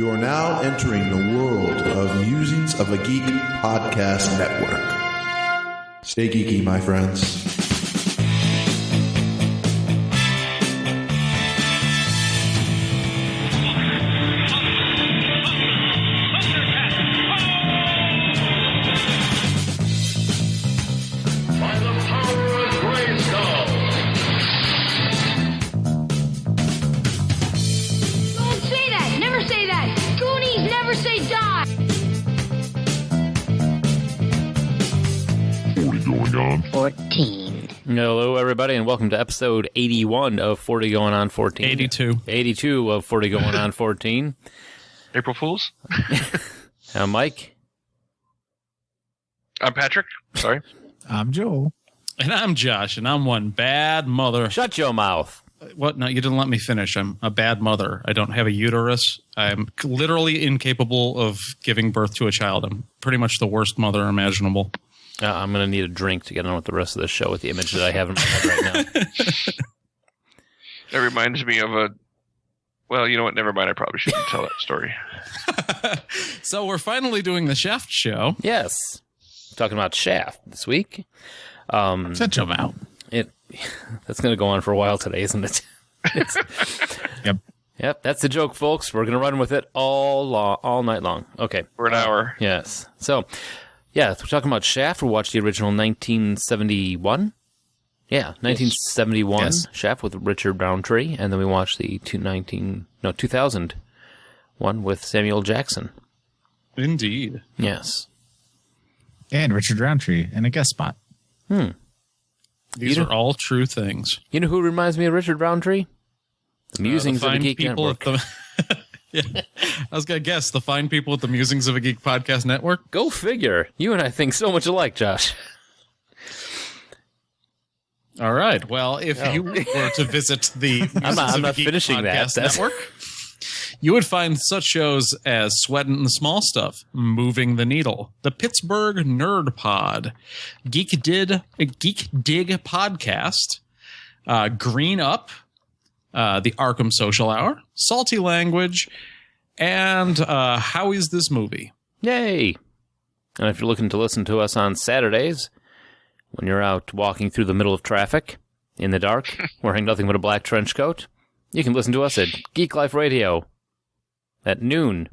You are now entering the world of Musings of a Geek podcast network. Stay geeky, my friends. Hello, everybody, and welcome to episode 81 of 40 Going on 14. 82 of 40 Going on 14. April Fools. I'm Mike. I'm Patrick. Sorry. I'm Joel. And I'm Josh, and I'm one bad mother. Shut your mouth. What? No, you didn't let me finish. I'm a bad mother. I don't have a uterus. I'm literally incapable of giving birth to a child. I'm pretty much the worst mother imaginable. I'm going to need a drink to get on with the rest of the show with the image that I have in my head right now. That reminds me of a... Well, you know what? Never mind. I probably shouldn't tell that story. So we're finally doing the Shaft show. Yes. Talking about Shaft this week. Shut your mouth. That's going to go on for a while today, isn't it? Yep, that's the joke, folks. We're going to run with it all night long. Okay. For an hour. Yes. So... yeah, we're talking about Shaft. We watched the original 1971. Yeah, 1971 Yes. Shaft with Richard Roundtree, and then we watched the 2000 one with Samuel Jackson. Indeed. Yes. And Richard Roundtree in a guest spot. These are all true things. You know who reminds me of Richard Roundtree? The Musings of the Geek Network. Yeah, I was going to guess the fine people at the Musings of a Geek podcast network. Go figure. You and I think so much alike, Josh. All right. Well, if you were to visit the Musings I'm of not a Geek finishing podcast that. network, you would find such shows as Sweatin' the Small Stuff, Moving the Needle, the Pittsburgh Nerd Pod, Geek Dig Podcast, Green Up, the Arkham Social Hour, Salty Language, and How Is This Movie? Yay. And if you're looking to listen to us on Saturdays, when you're out walking through the middle of traffic, in the dark, wearing nothing but a black trench coat, you can listen to us at Geek Life Radio at noon,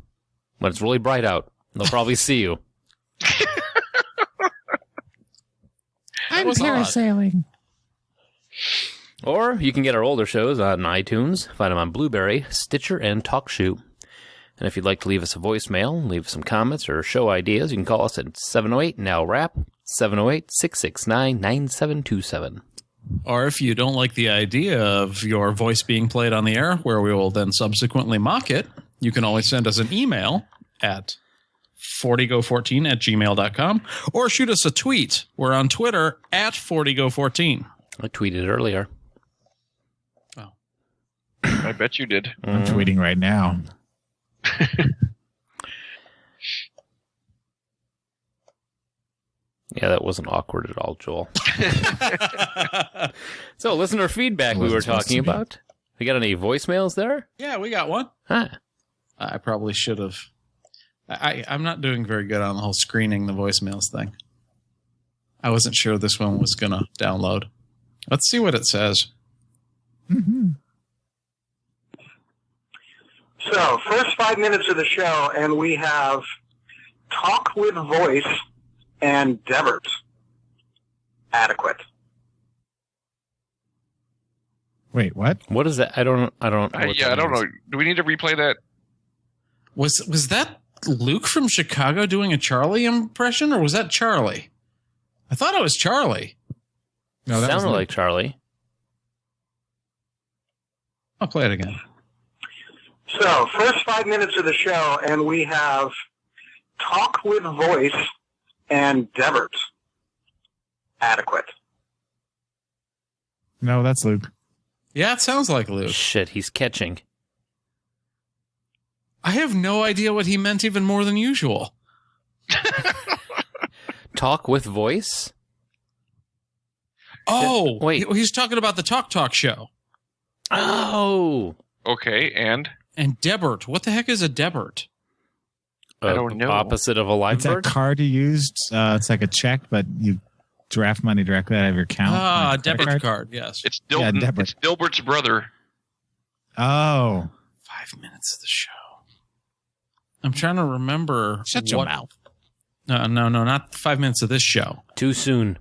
when it's really bright out. They'll probably see you. I'm parasailing. Or you can get our older shows on iTunes, find them on Blueberry, Stitcher, and TalkShoe. And if you'd like to leave us a voicemail, leave some comments or show ideas, you can call us at 708-NOW-RAP, 708-669-9727. Or if you don't like the idea of your voice being played on the air, where we will then subsequently mock it, you can always send us an email at 40go14@gmail.com or shoot us a tweet. We're on Twitter at 40go14. I tweeted earlier. I bet you did. I'm tweeting right now. Yeah, that wasn't awkward at all, Joel. So, listener feedback we were talking about. We got any voicemails there? Yeah, we got one. Huh. I probably should have. I'm not doing very good on the whole screening the voicemails thing. I wasn't sure this one was going to download. Let's see what it says. Mm-hmm. So, first 5 minutes of the show, and we have Talk with Voice and Devert. Adequate. Wait, what? What is that? I don't know. I don't know. Do we need to replay that? Was that Luke from Chicago doing a Charlie impression, or was that Charlie? I thought it was Charlie. No, that sounded was like Charlie. I'll play it again. So, first 5 minutes of the show, and we have Talk with Voice and Devert. Adequate. No, that's Luke. Yeah, it sounds like Luke. Shit, he's catching. I have no idea what he meant even more than usual. Talk with voice? Oh, wait. He's talking about the Talk show. Oh. Okay, and? And Debert. What the heck is a Debert? I don't know. Opposite of a live It's that bird? card you used. It's like a check, but you draft money directly out of your account. Ah, like a credit Debert card. Yes. It's Dilton. Debert. It's Dilbert's brother. Oh, 5 minutes of the show. I'm trying to remember. shut your mouth. No, not 5 minutes of this show. Too soon.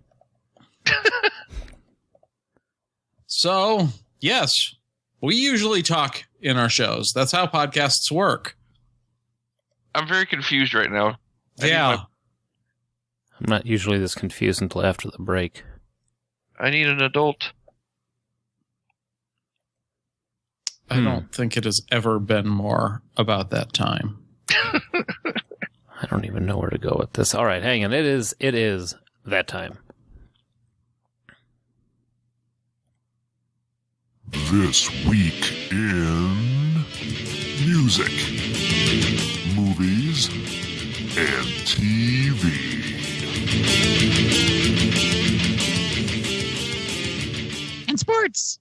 So, yes, we usually talk in our shows. That's how podcasts work. I'm very confused right now. Yeah. I'm not usually this confused until after the break. I need an adult. I don't think it has ever been more about that time. I don't even know where to go with this. All right, hang on. It is that time. This week in music, movies, and TV. And sports.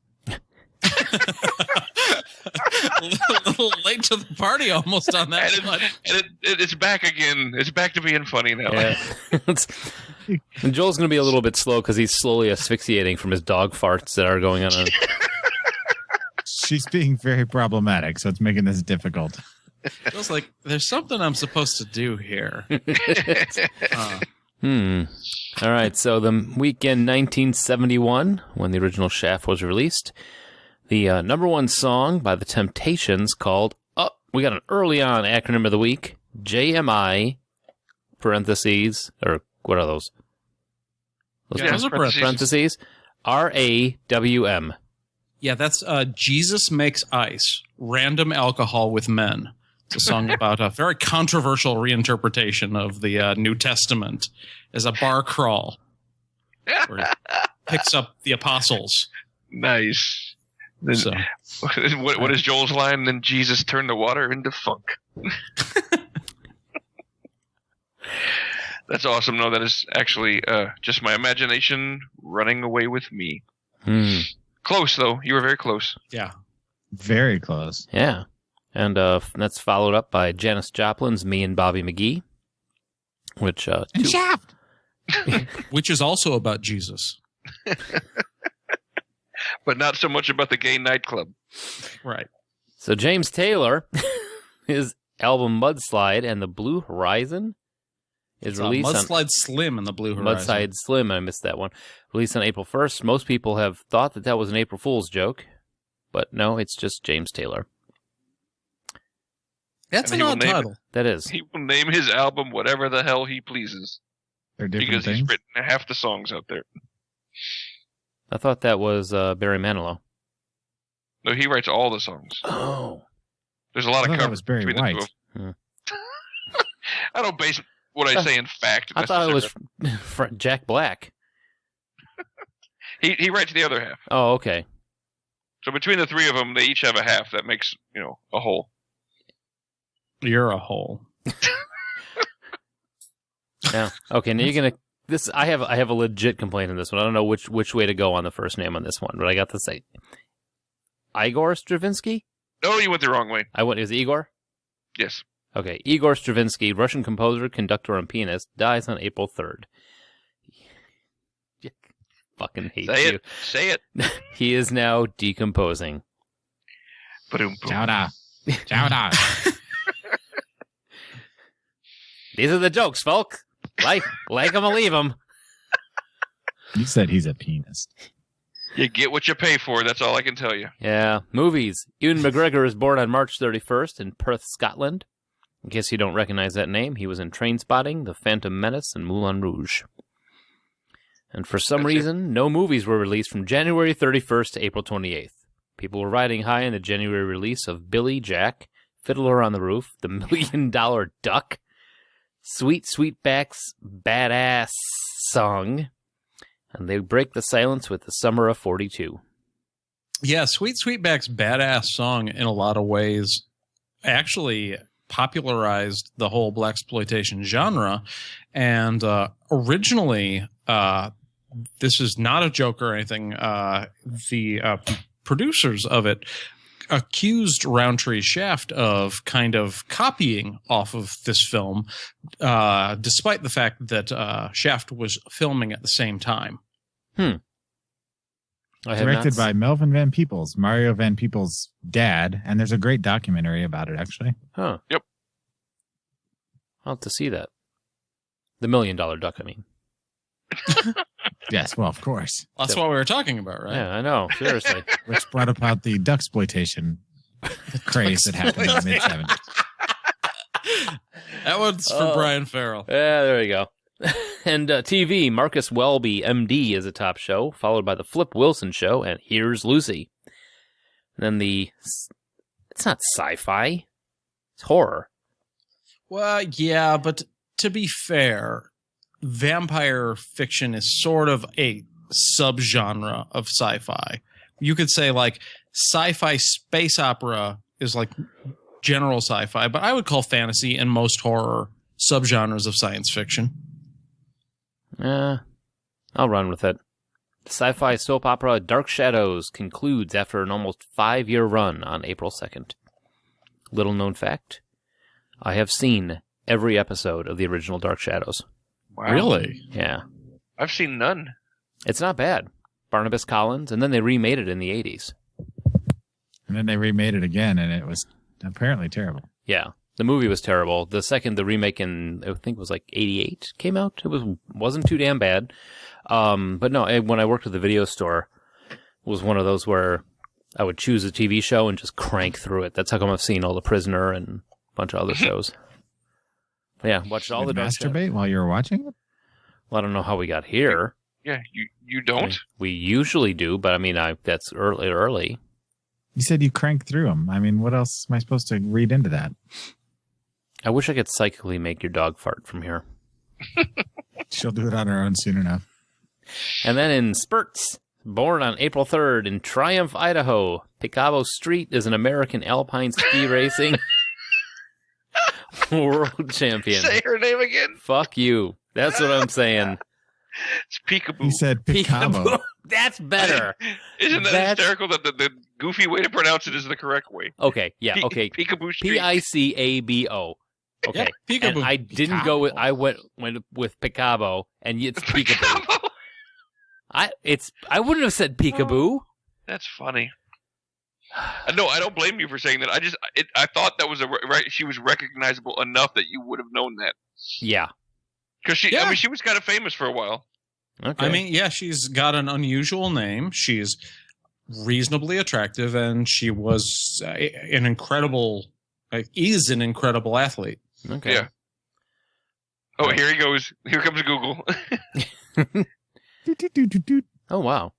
A little late to the party almost on that one. It's back again. It's back to being funny now. Yeah. And Joel's going to be a little bit slow because he's slowly asphyxiating from his dog farts that are going on. She's being very problematic, so it's making this difficult. Feels like there's something I'm supposed to do here. All right, so the weekend 1971, when the original Shaft was released, the number one song by The Temptations called, we got an early on acronym of the week, JMI, parentheses, or what are those? Those are parentheses, RAWM. Yeah, that's Jesus Makes Ice, Random Alcohol with Men. It's a song about a very controversial reinterpretation of the New Testament as a bar crawl, where it picks up the apostles. Nice. Then, So, what is Joel's line? Then Jesus turned the water into funk. That's awesome. No, that is actually just my imagination running away with me. Close, though. You were very close. yeah. Very close. Yeah. And that's followed up by Janis Joplin's Me and Bobby McGee, which Shaft. Which is also about Jesus. But not so much about the gay nightclub. Right. So James Taylor, his album Mudslide and the Blue Horizon is released on Mudslide Slim in the Blue Horizon. Mudslide Slim. I missed that one. Released on April 1st. Most people have thought that was an April Fool's joke, but no, it's just James Taylor. That's And an he will odd name title. That is. He will name his album whatever the hell he pleases. They're different Because things. he's written half the songs out there. I thought that was Barry Manilow. No, he writes all the songs. Oh. There's a lot I of thought that cover was Barry between the two White. of them. I don't base what I say in fact. I thought it was necessarily. Jack Black. He writes the other half. Oh, okay. So between the three of them, they each have a half. That makes, a whole. You're a hole. Yeah. Okay. Now you're gonna. This I have a legit complaint on this one. I don't know which way to go on the first name on this one, but I got to say, Igor Stravinsky. No, you went the wrong way. Is it Igor? Yes. Okay. Igor Stravinsky, Russian composer, conductor, and pianist, dies on April 3rd. Fucking hate Say you. it. Say it. He is now decomposing. Ba-doom, boom. Chowda. Chowda. These are the jokes, folk. Like them or leave them. You said he's a pianist. You get what you pay for. That's all I can tell you. Yeah. Movies. Ewan McGregor is born on March 31st in Perth, Scotland. In case you don't recognize that name, he was in Trainspotting, The Phantom Menace, and Moulin Rouge. And for some reason, no movies were released from January 31st to April 28th. People were riding high in the January release of Billy Jack, Fiddler on the Roof, The $1 Million Duck, Sweet Sweetback's Badass Song, and they break the silence with The Summer of 42. Yeah, Sweet Sweetback's Badass Song in a lot of ways actually popularized the whole blaxploitation genre. And originally, this is not a joke or anything, the producers of it accused Roundtree Shaft of kind of copying off of this film, despite the fact that Shaft was filming at the same time. Directed by Melvin Van Peebles, Mario Van Peebles' dad, and there's a great documentary about it, actually. Huh. Yep. I'll have to see that. The $1 Million Duck, I mean. Yes, well, of course. That's what we were talking about, right? Yeah, I know. Seriously. Which brought about the ducksploitation craze that happened in the mid-70s. That one's for Brian Farrell. Yeah, there you go. And TV, Marcus Welby, MD, is a top show, followed by The Flip Wilson Show and Here's Lucy. And then it's not sci-fi, it's horror. Well, yeah, but to be fair, vampire fiction is sort of a subgenre of sci-fi. You could say like sci-fi space opera is like general sci-fi, but I would call fantasy and most horror subgenres of science fiction. I'll run with it. The sci-fi soap opera Dark Shadows concludes after an almost 5-year run on April 2nd. Little known fact, I have seen every episode of the original Dark Shadows. Wow. Really? Yeah. I've seen none. It's not bad. Barnabas Collins, and then they remade it in the 80s. And then they remade it again, and it was apparently terrible. Yeah. The movie was terrible. The remake in, I think it was like 88 came out. It wasn't too damn bad. But no, when I worked at the video store, it was one of those where I would choose a TV show and just crank through it. That's how come I've seen all The Prisoner and a bunch of other shows. But yeah, watched all the Dark masturbate Shadows. while you were watching it? Well, I don't know how we got here. Yeah, you don't? We usually do, but I mean, that's early. You said you cranked through them. I mean, what else am I supposed to read into that? I wish I could psychically make your dog fart from here. She'll do it on her own soon enough. And then in spurts, born on April 3rd in Triumph, Idaho, Picabo Street is an American alpine ski racing world champion. Say her name again. Fuck you. That's what I'm saying. It's Peekaboo. He said Picabo. That's better. Isn't that hysterical that the goofy way to pronounce it is the correct way? Okay, yeah, okay. Peekaboo Street. Picabo. Okay. Yeah, Peekaboo. And I didn't go with, I went with Picabo, and it's Peekaboo. I wouldn't have said Peekaboo. That's funny. No, I don't blame you for saying that. I thought that was she was recognizable enough that you would have known that. Yeah. Because she was kind of famous for a while. Okay. I mean, yeah, she's got an unusual name. She's reasonably attractive, and she was an incredible athlete. Okay. Yeah. Oh, here he goes. Here comes Google. Oh, wow.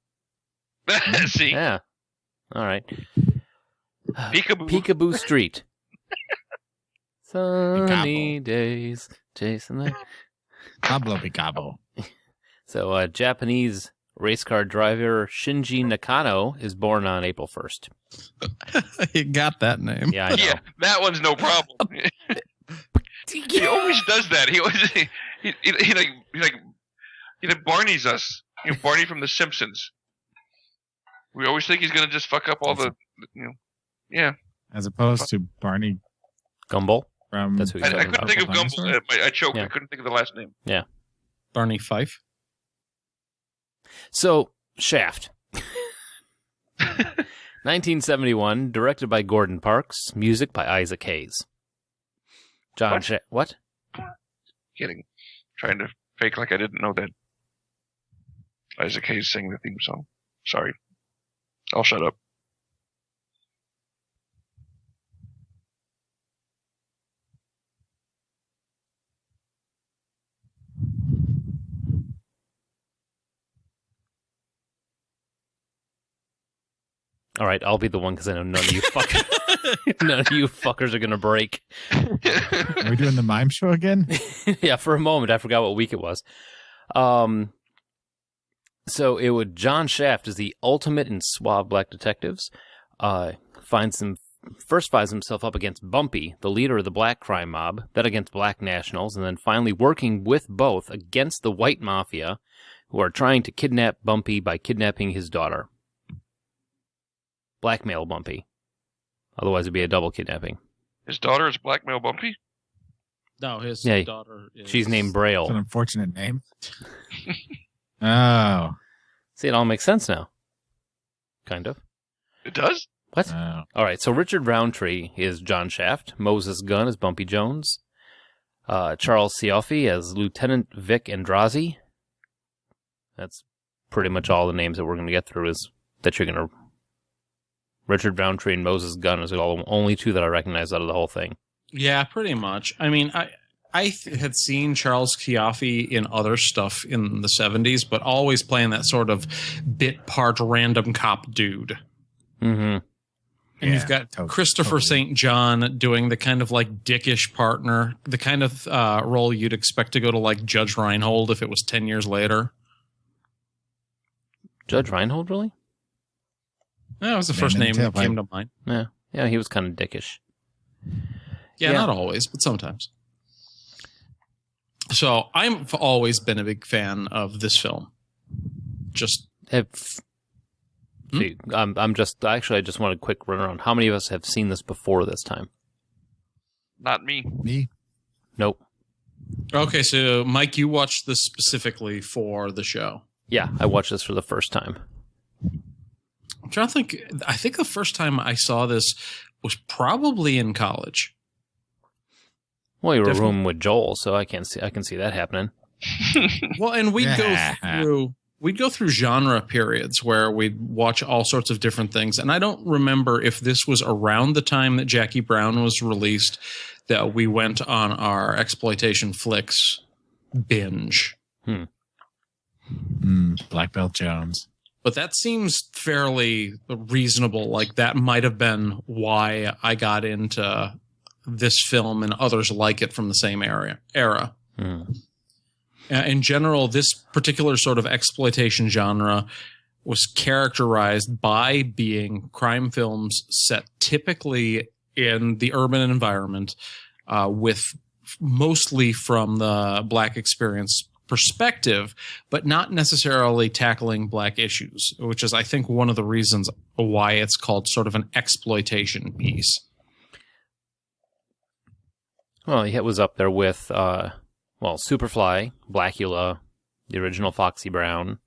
See? Yeah. All right. Peekaboo. Peekaboo Street. Sunny days chasing the... Pablo Picabo. So, Japanese race car driver Shinji Nakano is born on April 1st. You got that name. Yeah, I know. Yeah, that one's no problem. He always does that. He always he Barney's us. Barney from The Simpsons. We always think he's gonna just fuck up all the, yeah. As opposed to Barney Gumbel. from. That's who he's I talking couldn't about. think of Dinosaur? Gumbel. I choked. Yeah. I couldn't think of the last name. Yeah. Barney Fife. So, Shaft. 1971, directed by Gordon Parks, music by Isaac Hayes. John Shaft. What? Kidding. Trying to fake like I didn't know that Isaac Hayes sang the theme song. Sorry. I'll shut up. All right, I'll be the one because I know none of you fuckers are going to break. Are we doing the mime show again? Yeah, for a moment, I forgot what week it was. So it would John Shaft is the ultimate in suave black detectives. Finds himself up against Bumpy, the leader of the black crime mob, then against black nationals, and then finally working with both against the white mafia, who are trying to kidnap Bumpy by kidnapping his daughter. Blackmail Bumpy. Otherwise, it'd be a double kidnapping. His daughter is blackmail Bumpy? No, his Yeah, daughter is... She's named It's an Braille. unfortunate name. Oh. See, it all makes sense now. Kind of. It does? What? Oh. All right, so Richard Roundtree is John Shaft. Moses Gunn is Bumpy Jones. Charles Cioffi as Lieutenant Vic Andrazi. That's pretty much all the names that we're going to get through is that you're going to... Richard Roundtree and Moses Gunn is the only two that I recognize out of the whole thing. Yeah, pretty much. I mean, I had seen Charles Cioffi in other stuff in the 70s, but always playing that sort of bit part random cop dude. Mm-hmm. And you've got Christopher St. John doing the kind of like dickish partner, the kind of role you'd expect to go to like Judge Reinhold if it was 10 years later. Judge Reinhold, really? That was the first name that came to mind. Yeah, he was kind of dickish. Yeah, not always, but sometimes. So I've always been a big fan of this film. Just... See, I just want a quick run around. How many of us have seen this before this time? Not me. Me? Nope. Okay, so Mike, you watched this specifically for the show. Yeah, I watched this for the first time. I'm trying to think. I think the first time I saw this was probably in college. Well, you were rooming with Joel, so I can see that happening. Well, and we'd go through genre periods where we'd watch all sorts of different things. And I don't remember if this was around the time that Jackie Brown was released that we went on our exploitation flicks binge. Black Belt Jones. But that seems fairly reasonable. Like that might have been why I got into this film and others like it from the same era. In general, this particular sort of exploitation genre was characterized by being crime films set typically in the urban environment, with mostly from the Black experience perspective, but not necessarily tackling Black issues, which is, I think, one of the reasons why it's called sort of an exploitation piece. Well, it was up there with... Superfly, Blackula, the original Foxy Brown,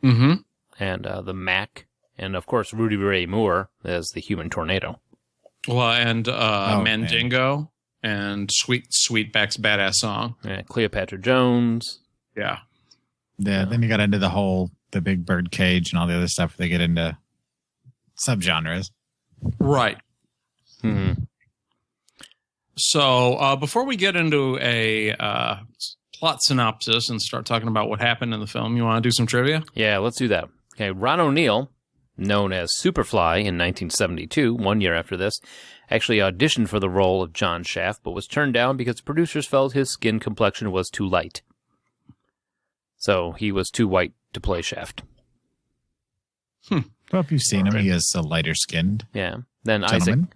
and the Mac, and of course Rudy Ray Moore as the Human Tornado. Well, and Mandingo, and Sweetback's Badass Song. Yeah, Cleopatra Jones. Yeah. Yeah, then you got into the Big Bird Cage and all the other stuff. They get into subgenres. Right. Mm-hmm. So before we get into a plot synopsis and start talking about what happened in the film, you want to do some trivia? Yeah, let's do that. Okay, Ron O'Neal, known as Superfly in 1972, 1 year after this, actually auditioned for the role of John Shaft, but was turned down because producers felt his skin complexion was too light. So he was too white to play Shaft. Well, if you've seen him, he is lighter skinned. Yeah. Then Gentleman.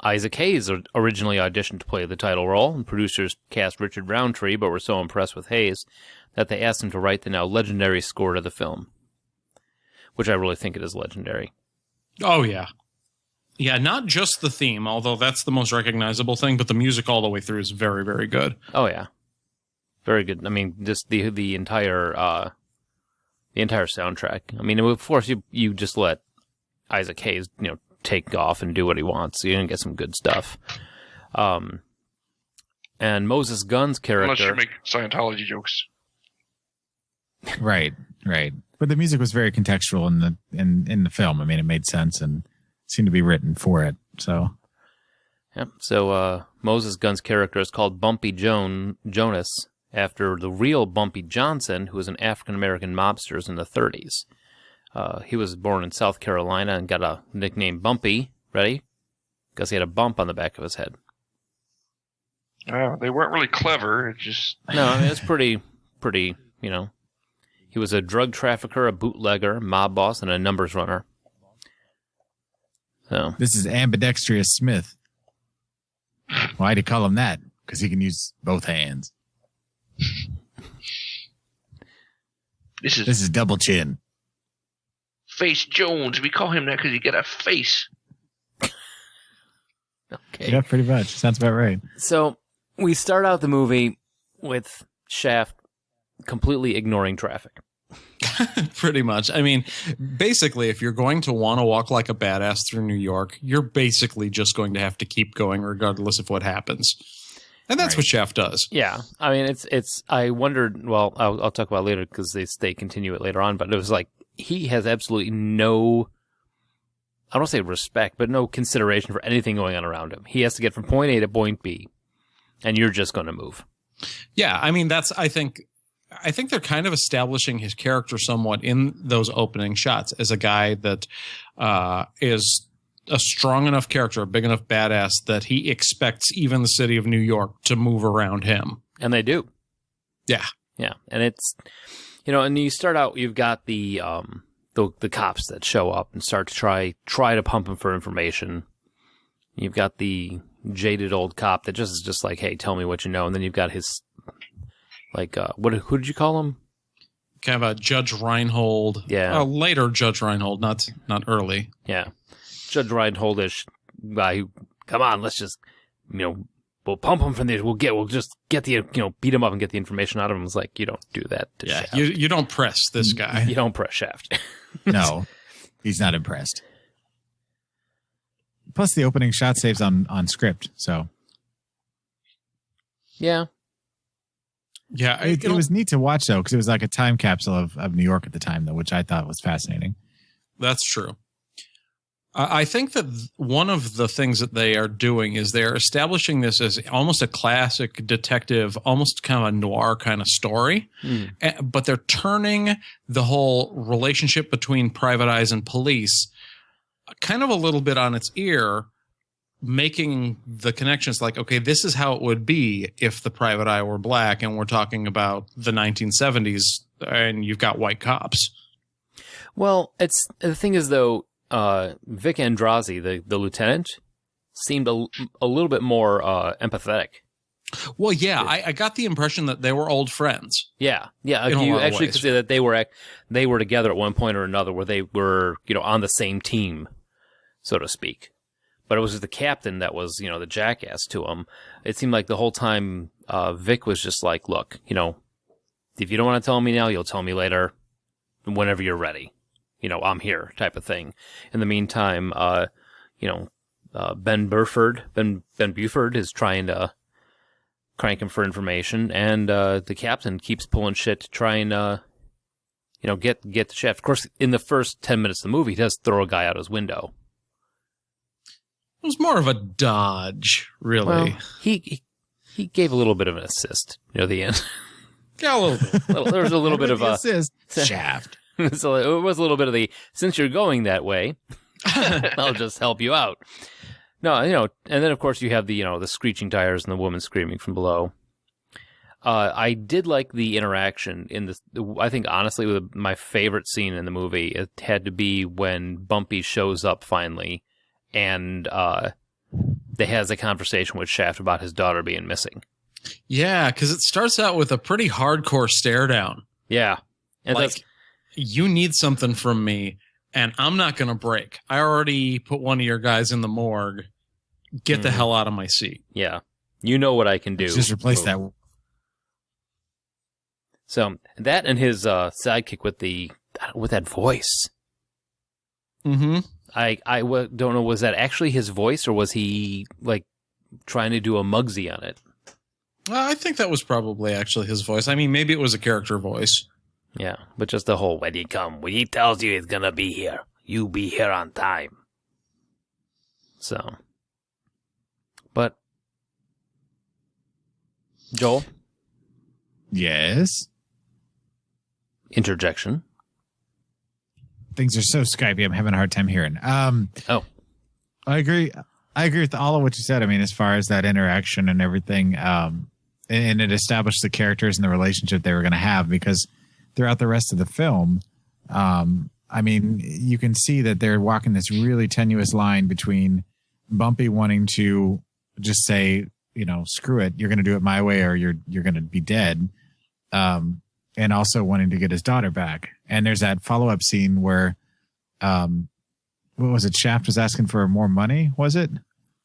Isaac Hayes originally auditioned to play the title role, and producers cast Richard Roundtree, but were so impressed with Hayes that they asked him to write the now legendary score to the film, which I really think it is legendary. Oh, yeah. Yeah, not just the theme, although that's the most recognizable thing, but the music all the way through is very, very good. Oh, yeah. Very good. I mean, just the entire soundtrack. I mean, of course, you just let Isaac Hayes, take off and do what he wants. So you're going to get some good stuff. And Moses Gunn's character... Unless you make Scientology jokes. Right. But the music was very contextual in the film. I mean, it made sense and seemed to be written for it. So... Yep. So Moses Gunn's character is called Bumpy Jonas after the real Bumpy Johnson, who was an African-American mobster in the 30s. He was born in South Carolina and got a nickname Bumpy. Ready? Because he had a bump on the back of his head. They weren't really clever. It just... No, I mean, it's pretty, He was a drug trafficker, a bootlegger, mob boss, and a numbers runner. So this is Ambidextrous Smith. Why'd he call him that? Because he can use both hands. This is Double Chin. Face Jones. We call him that because he got a face. Okay. Yeah, pretty much. Sounds about right. So we start out the movie with Shaft completely ignoring traffic. Pretty much. I mean, basically, if you're going to want to walk like a badass through New York, you're basically just going to have to keep going regardless of what happens. And that's what Shaft does. Yeah. I mean, it's, I wondered, well, I'll talk about it later because they continue it later on, but it was like, he has absolutely no, I don't say respect, but no consideration for anything going on around him. He has to get from point A to point B, and you're just going to move. Yeah. I mean, I think they're kind of establishing his character somewhat in those opening shots as a guy that is a strong enough character, a big enough badass that he expects even the city of New York to move around him. And they do. Yeah. Yeah. And it's, and you start out, you've got the cops that show up and start to try to pump him for information. You've got the jaded old cop that just is just like, hey, tell me what you know. And then you've got his, like, who did you call him? Kind of a Judge Reinhold. Yeah. Later Judge Reinhold, not early. Yeah. Judge Reinhold-ish guy who, come on, let's just, we'll pump him from there. We'll just get the, beat him up and get the information out of him. It's like, you don't do that to Shaft. You don't press this guy. You don't press Shaft. No, he's not impressed. Plus, the opening shot saves on script, so. Yeah. Yeah. It was neat to watch, though, because it was like a time capsule of New York at the time, though, which I thought was fascinating. That's true. I think that one of the things that they are doing is they're establishing this as almost a classic detective, almost kind of a noir kind of story. But they're turning the whole relationship between private eyes and police kind of a little bit on its ear, making the connections like, okay, this is how it would be if the private eye were black, and we're talking about the 1970s and you've got white cops. Well, the thing is, though, Vic Andrazi, the lieutenant, seemed a little bit more empathetic. Well, yeah, I got the impression that they were old friends. Yeah. You actually could say that they were together at one point or another, where they were, on the same team, so to speak. But it was the captain that was, the jackass to him. It seemed like the whole time Vic was just like, look, if you don't want to tell me now, you'll tell me later, whenever you're ready. I'm here, type of thing. In the meantime, Ben Buford is trying to crank him for information, and the captain keeps pulling shit to try and, get the Shaft. Of course, in the first 10 minutes of the movie, he does throw a guy out his window. It was more of a dodge, really. Well, he gave a little bit of an assist near the end. Yeah, a little bit. There was a little bit of a assist. Shaft. So it was a little bit of the, since you're going that way, I'll just help you out. No, and then of course you have the, the screeching tires and the woman screaming from below. I did like the interaction in this. I think honestly, my favorite scene in the movie, it had to be when Bumpy shows up finally, and they has a conversation with Shaft about his daughter being missing. Yeah, because it starts out with a pretty hardcore stare down. Yeah, and like, you need something from me, and I'm not going to break. I already put one of your guys in the morgue. Get the hell out of my seat. Yeah. You know what I can do. Just replace that. So that and his sidekick with that voice. Mm-hmm. I don't know, was that actually his voice, or was he like trying to do a Muggsy on it? I think that was probably actually his voice. I mean, maybe it was a character voice. Yeah, but just the whole, when he tells you he's gonna be here, you be here on time. So, but Joel? Yes? Interjection. Things are so Skypey, I'm having a hard time hearing. Oh. I agree with all of what you said. I mean, as far as that interaction and everything, and it established the characters and the relationship they were going to have, because throughout the rest of the film, I mean, you can see that they're walking this really tenuous line between Bumpy wanting to just say, screw it, you're going to do it my way or you're going to be dead, and also wanting to get his daughter back. And there's that follow-up scene where, what was it, Shaft was asking for more money, was it?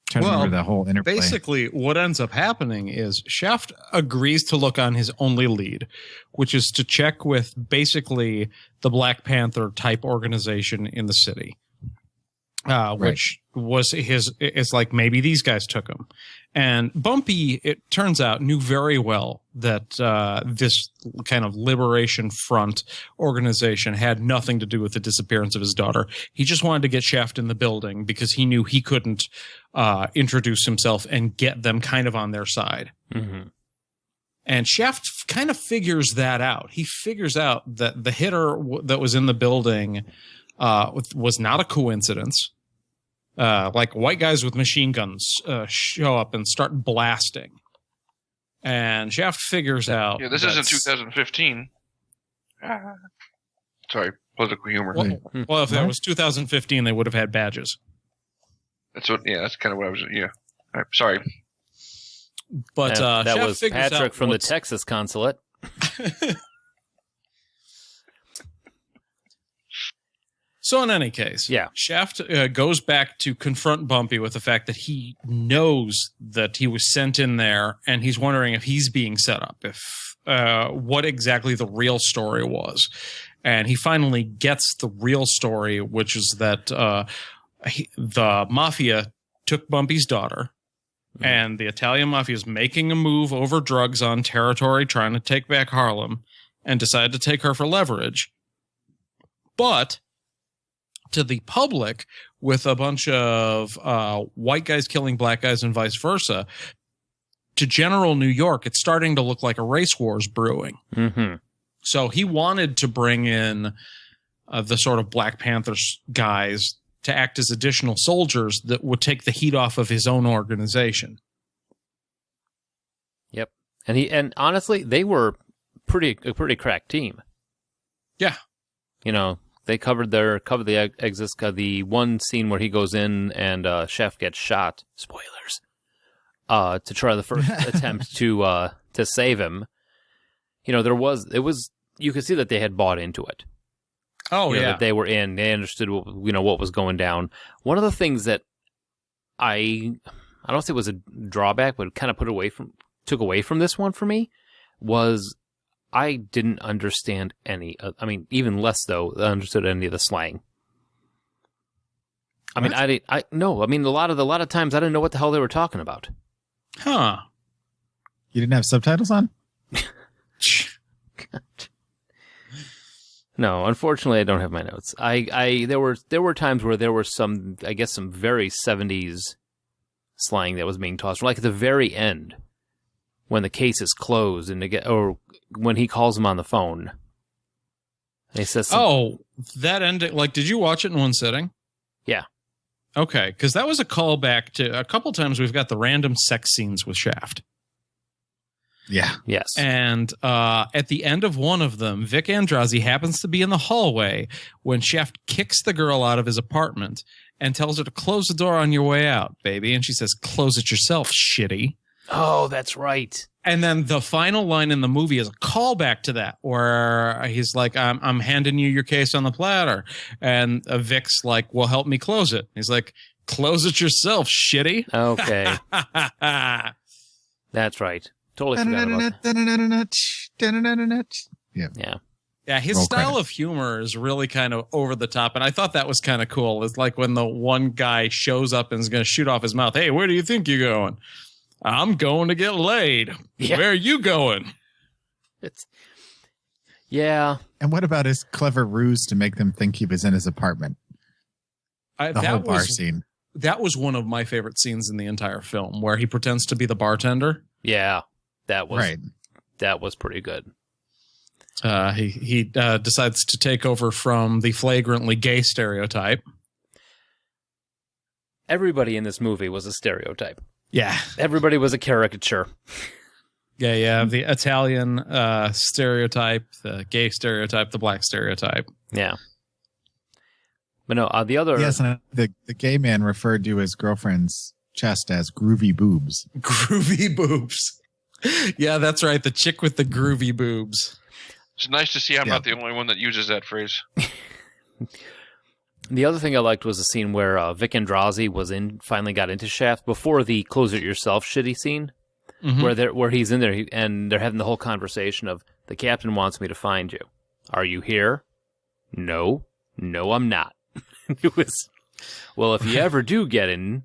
Trying to remember the whole interplay. Basically, what ends up happening is Shaft agrees to look on his only lead, which is to check with basically the Black Panther type organization in the city, which was it's like maybe these guys took him. And Bumpy, it turns out, knew very well that this kind of Liberation Front organization had nothing to do with the disappearance of his daughter. He just wanted to get Shaft in the building because he knew he couldn't introduce himself and get them kind of on their side. Mm-hmm. And Shaft kind of figures that out. He figures out that the hitter that was in the building was not a coincidence. Like white guys with machine guns show up and start blasting. And Shaft figures out... Yeah, this isn't 2015. Sorry, political humor. Well, if that was 2015, they would have had badges. That's kind of what I was... Yeah. All right, sorry. But that Shaft was figures Patrick out from the Texas consulate. So in any case, Shaft goes back to confront Bumpy with the fact that he knows that he was sent in there, and he's wondering if he's being set up, if what exactly the real story was. And he finally gets the real story, which is that the mafia took Bumpy's daughter, and the Italian mafia is making a move over drugs on territory, trying to take back Harlem, and decided to take her for leverage. But to the public, with a bunch of white guys killing black guys and vice versa, to general New York, it's starting to look like a race war's brewing. Mm-hmm. So he wanted to bring in the sort of Black Panther guys to act as additional soldiers that would take the heat off of his own organization. Yep. And honestly, they were a pretty crack team. Yeah. You know, they covered the exits. The one scene where he goes in and Chef gets shot. Spoilers. To try the first attempt to save him. You know, you could see that they had bought into it. Oh, you know, that they were in. They understood what was going down. One of the things that I don't say was a drawback, but kind of took away from this one for me was I didn't understand even less though, understood any of the slang. I mean, a lot of times I didn't know what the hell they were talking about. Huh. You didn't have subtitles on? No, unfortunately I don't have my notes. There were times where there were some very 70s slang that was being tossed. Like at the very end when the case is closed or when he calls him on the phone. And he says that ending, like, did you watch it in one sitting? Yeah. Okay, because that was a callback to a couple times we've got the random sex scenes with Shaft. Yeah. Yes. And at the end of one of them, Vic Andrazi happens to be in the hallway when Shaft kicks the girl out of his apartment and tells her to close the door on your way out, baby. And she says, "Close it yourself, shitty." Oh, that's right. And then the final line in the movie is a callback to that, where he's like, I'm handing you your case on the platter. And Vic's like, well, help me close it. He's like, close it yourself, shitty. Okay. That's right. Totally forgot about that. Yeah. Yeah, his style of humor is really kind of over the top, and I thought that was kind of cool. It's like when the one guy shows up and is going to shoot off his mouth. Hey, where do you think you're going? I'm going to get laid. Yeah. Where are you going? Yeah. And what about his clever ruse to make them think he was in his apartment? The whole bar scene. That was one of my favorite scenes in the entire film, where he pretends to be the bartender. Yeah, that was pretty good. He decides to take over from the flagrantly gay stereotype. Everybody in this movie was a stereotype. Yeah. Everybody was a caricature. Yeah. The Italian stereotype, the gay stereotype, the black stereotype. Yeah. But no, the other... Yes, and the gay man referred to his girlfriend's chest as groovy boobs. Groovy boobs. Yeah, that's right. The chick with the groovy boobs. It's nice to see I'm not the only one that uses that phrase. The other thing I liked was the scene where Vic Andrazi finally got into Shaft before the close it yourself shitty scene, where he's in there and they're having the whole conversation of the captain wants me to find you. Are you here? No, I'm not. It was, well, if you ever do get in,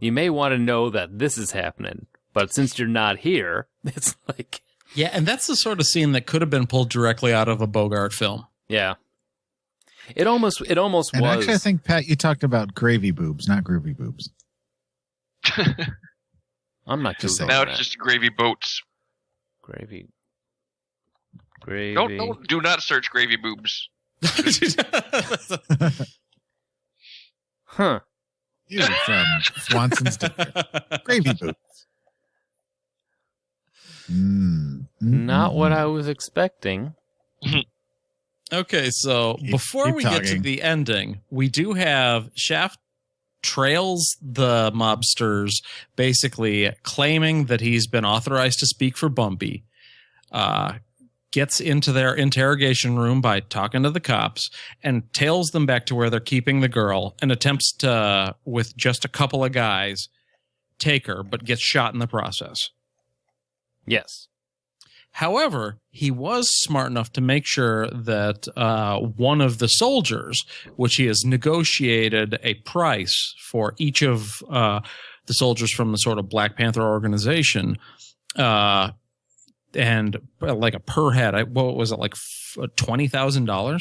you may want to know that this is happening. But since you're not here, it's like, yeah, and that's the sort of scene that could have been pulled directly out of a Bogart film. yeah. It almost And was. actually, I think, Pat, you talked about gravy boobs, not groovy boobs. I'm not Just Googling Now that. it's just gravy boats. Gravy. Do not search gravy boobs. Huh. You from Swanson's gravy boobs. Not what I was expecting. Okay, so before keep we get to talking. the ending, we do have Shaft trails the mobsters, basically claiming that he's been authorized to speak for Bumpy, gets into their interrogation room by talking to the cops, and tails them back to where they're keeping the girl, and attempts to, with just a couple of guys, take her, but gets shot in the process. Yes. However, he was smart enough to make sure that one of the soldiers, which he has negotiated a price for each of the soldiers from the sort of Black Panther organization, and like a per head, what was it, like $20,000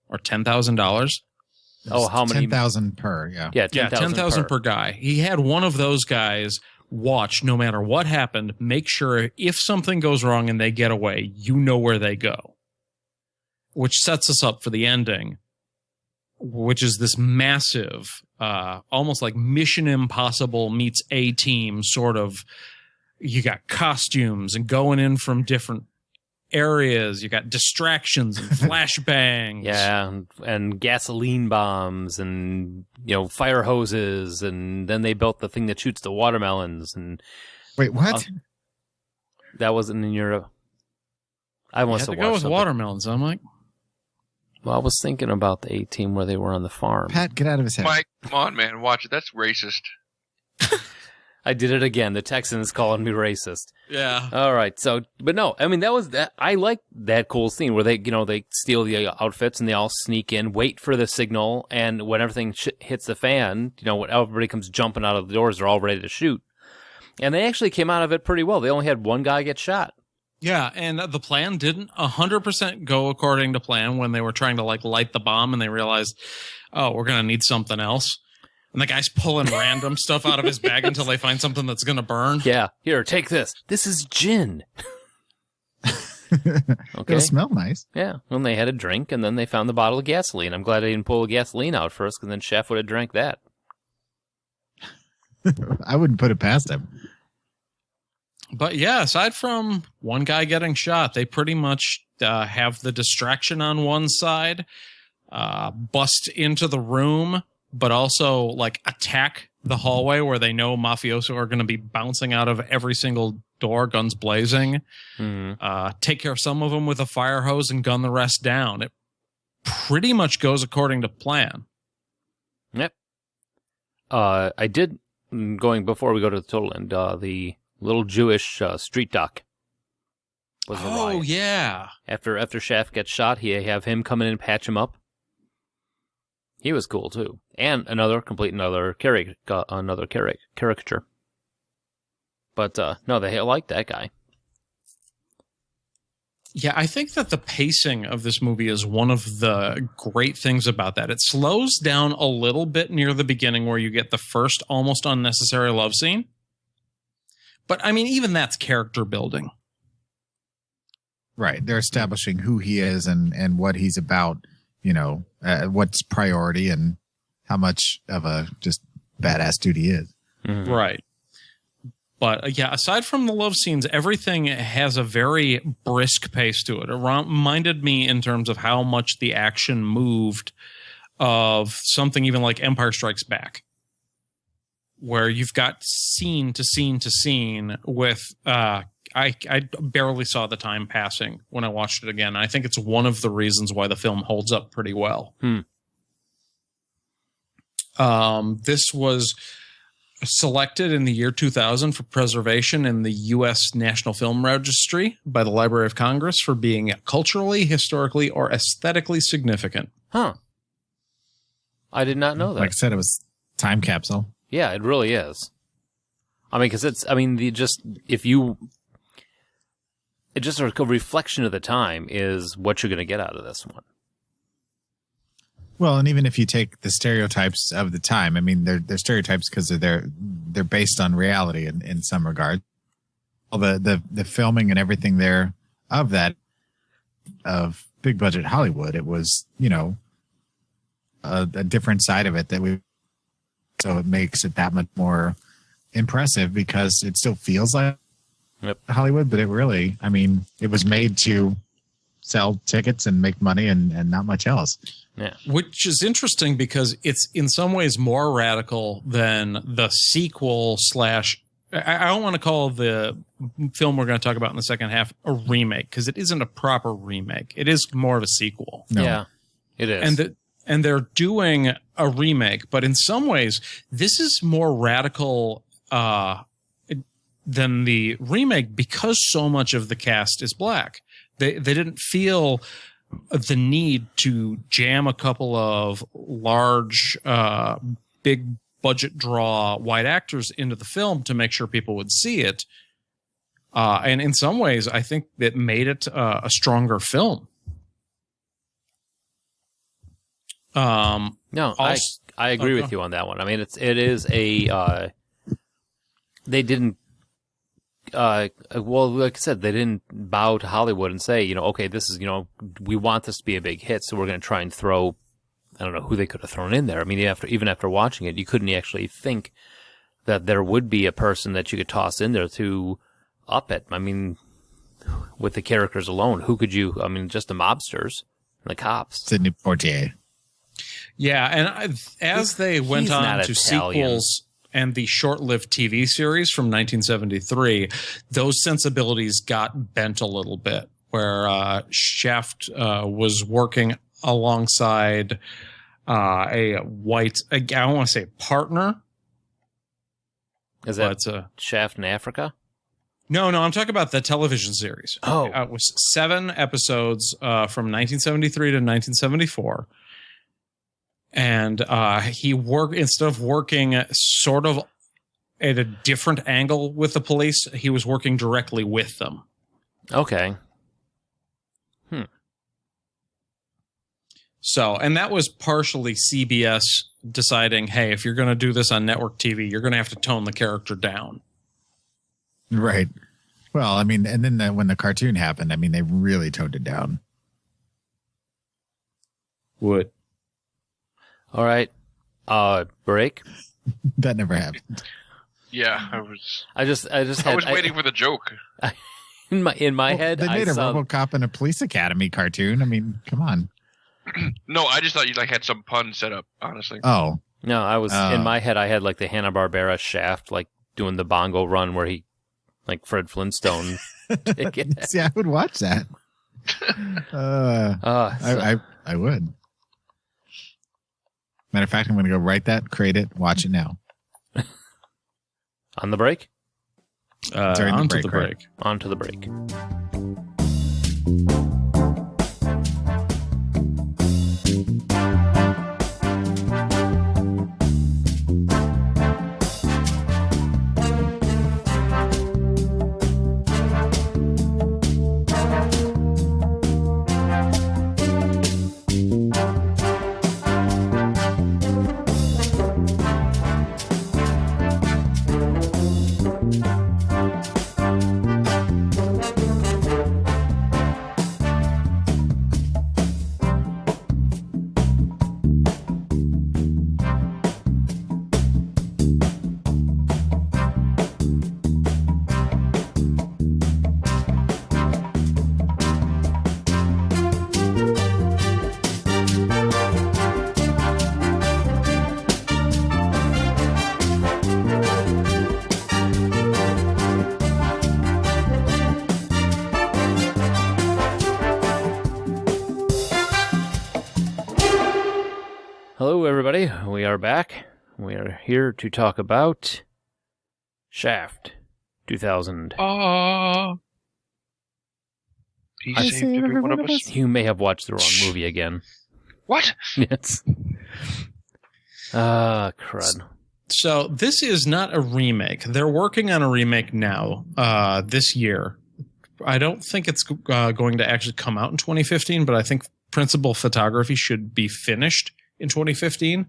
or $10,000? Oh, how many? 10,000 per, yeah. Yeah, Yeah, 10,000 per guy. He had one of those guys watch, no matter what happened, make sure if something goes wrong and they get away, you know where they go. Which sets us up for the ending, which is this massive, almost like Mission Impossible meets A-Team sort of. You got costumes and going in from different areas. You got distractions and flashbangs. Yeah, and gasoline bombs and, fire hoses, and then they built the thing that shoots the watermelons. And Wait, what? that wasn't in your. I You must had have to go watched with something. watermelons. I'm like, Well, I was thinking about the A-Team where they were on the farm. Pat, get out of his head. Mike, come on, man, watch it. That's racist. I did it again. The Texan is calling me racist. yeah. All right. So, but no, I mean, that was that. I like that cool scene where they steal the outfits and they all sneak in, wait for the signal, and when everything hits the fan, when everybody comes jumping out of the doors, they're all ready to shoot. And they actually came out of it pretty well. They only had one guy get shot. Yeah, and the plan didn't 100% go according to plan when they were trying to light the bomb and they realized, oh, we're going to need something else. And the guy's pulling random stuff out of his bag until they find something that's going to burn. Yeah. Here, take this. This is gin. Okay. It'll smell nice. Yeah. When they had a drink, and then they found the bottle of gasoline. I'm glad they didn't pull the gasoline out first, because then Chef would have drank that. I wouldn't put it past him. But yeah, aside from one guy getting shot, they pretty much have the distraction on one side, bust into the room, but also attack the hallway where they know mafioso are going to be bouncing out of every single door, guns blazing. Mm-hmm. Take care of some of them with a fire hose and gun the rest down. It pretty much goes according to plan. Yep. I did, going before we go to the total end, the little Jewish street doc was a riot. Oh, yeah. After Shaft gets shot, he have him come in and patch him up. He was cool too, and another caricature. But no, they liked that guy. Yeah, I think that the pacing of this movie is one of the great things about that. It slows down a little bit near the beginning where you get the first almost unnecessary love scene. But I mean, even that's character building. Right. They're establishing who he is and what he's about, what's priority and how much of a just badass dude he is. Mm-hmm. Right. But yeah, aside from the love scenes, everything has a very brisk pace to it. It reminded me in terms of how much the action moved of something even like Empire Strikes Back, where you've got scene to scene to scene with I barely saw the time passing when I watched it again. I think it's one of the reasons why the film holds up pretty well. This was selected in the year 2000 for preservation in the U.S. National Film Registry by the Library of Congress for being culturally, historically, or aesthetically significant. Huh. I did not know that. Like I said, it was time capsule. Yeah, it really is. I mean, because it's just a reflection of the time is what you're going to get out of this one. Well, and even if you take the stereotypes of the time, I mean, they're stereotypes because they're based on reality in some regard. All the filming and everything there of big budget Hollywood, it was, a different side of it so it makes it that much more impressive because it still feels like Hollywood, but it really, I mean, it was made to sell tickets and make money and not much else. Yeah. Which is interesting because it's in some ways more radical than the sequel / I don't want to call the film we're going to talk about in the second half a remake because it isn't a proper remake. It is more of a sequel. No. Yeah, it is. And they're doing a remake, but in some ways, this is more radical than the remake because so much of the cast is black. They didn't feel the need to jam a couple of large, big budget draw white actors into the film to make sure people would see it. And in some ways, I think that made it a stronger film. No, I agree with you on that one. I mean, it is a they didn't well, like I said, they didn't bow to Hollywood and say, okay, this is, we want this to be a big hit, so we're going to try and throw, I don't know who they could have thrown in there. I mean, even after watching it, you couldn't actually think that there would be a person that you could toss in there to up it. I mean, with the characters alone, who could you, I mean, just the mobsters, the cops. Sidney Poitier. Yeah, and as they went on to sequels and the short-lived TV series from 1973, those sensibilities got bent a little bit, where Shaft was working alongside a white, I don't want to say partner. Is that Shaft in Africa? No, I'm talking about the television series. Oh. It was 7 episodes from 1973 to 1974. And he worked, instead of working sort of at a different angle with the police, he was working directly with them. Okay. So, and that was partially CBS deciding, hey, if you're going to do this on network TV, you're going to have to tone the character down. Right. Well, I mean, and then when the cartoon happened, I mean, they really toned it down. Would. All right. Break. That never happened. Yeah, I was waiting for the joke. In my head, they made a RoboCop and a Police Academy cartoon. I mean, come on. No, I just thought you had some pun set up, honestly. Oh. No, I was in my head. I had like the Hanna-Barbera Shaft, like doing the bongo run where he, like Fred Flintstone. See, I would watch that. I would. Matter of fact, I'm going to go write that, create it, watch it now. On the break? During the break. Right? On to the break. Hello, everybody. We we are back. We are here to talk about Shaft 2000. He saved every one of us. You may have watched the wrong movie again. What? Yes. Crud. So this is not a remake. They're working on a remake now, this year. I don't think it's going to actually come out in 2015, but I think principal photography should be finished in 2015.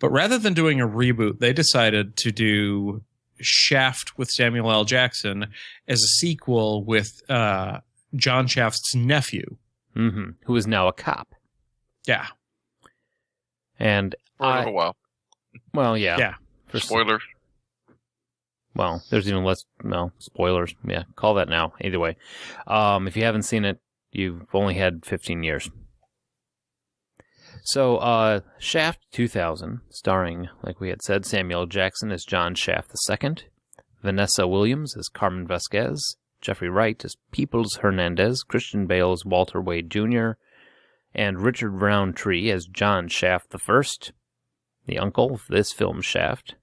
But rather than doing a reboot, they decided to do Shaft with Samuel L. Jackson as a sequel with John Shaft's nephew. Mm-hmm. Who is now a cop. Yeah. And For a little while. Well, yeah. Yeah. Spoilers. Well, there's even less, spoilers. Yeah, call that now. Either way. If you haven't seen it, you've only had 15 years. So, Shaft 2000, starring, like we had said, Samuel Jackson as John Shaft II, Vanessa Williams as Carmen Vasquez, Jeffrey Wright as Peoples Hernandez, Christian Bale as Walter Wade Jr., and Richard Roundtree as John Shaft I, the uncle of this film Shaft.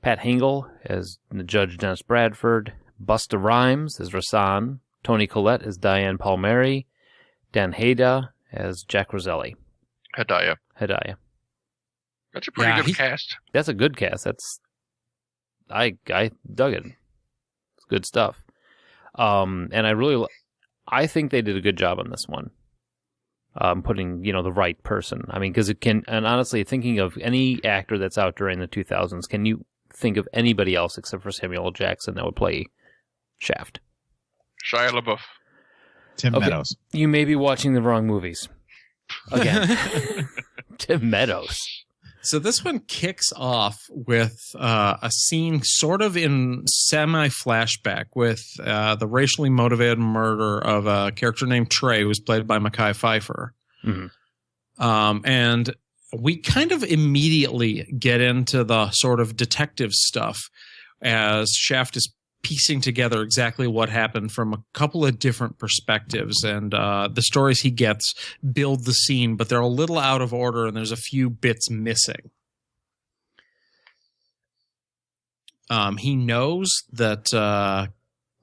Pat Hingle as Judge Dennis Bradford, Busta Rhymes as Rasan, Toni Collette as Diane Palmieri, Dan Heda as Jack Roselli. Hedaya. That's a pretty good cast. That's a good cast. I dug it. It's good stuff. And I think they did a good job on this one. Putting, the right person. I mean, because and honestly, thinking of any actor that's out during the 2000s, can you think of anybody else except for Samuel L. Jackson that would play Shaft? Shia LaBeouf. Tim Meadows. You may be watching the wrong movies. Again. Tim Meadows. So this one kicks off with a scene sort of in semi-flashback with the racially motivated murder of a character named Trey, who was played by Mekhi Phifer. Mm-hmm. And we kind of immediately get into the sort of detective stuff as Shaft is piecing together exactly what happened from a couple of different perspectives, and the stories he gets build the scene, but they're a little out of order and there's a few bits missing. He knows that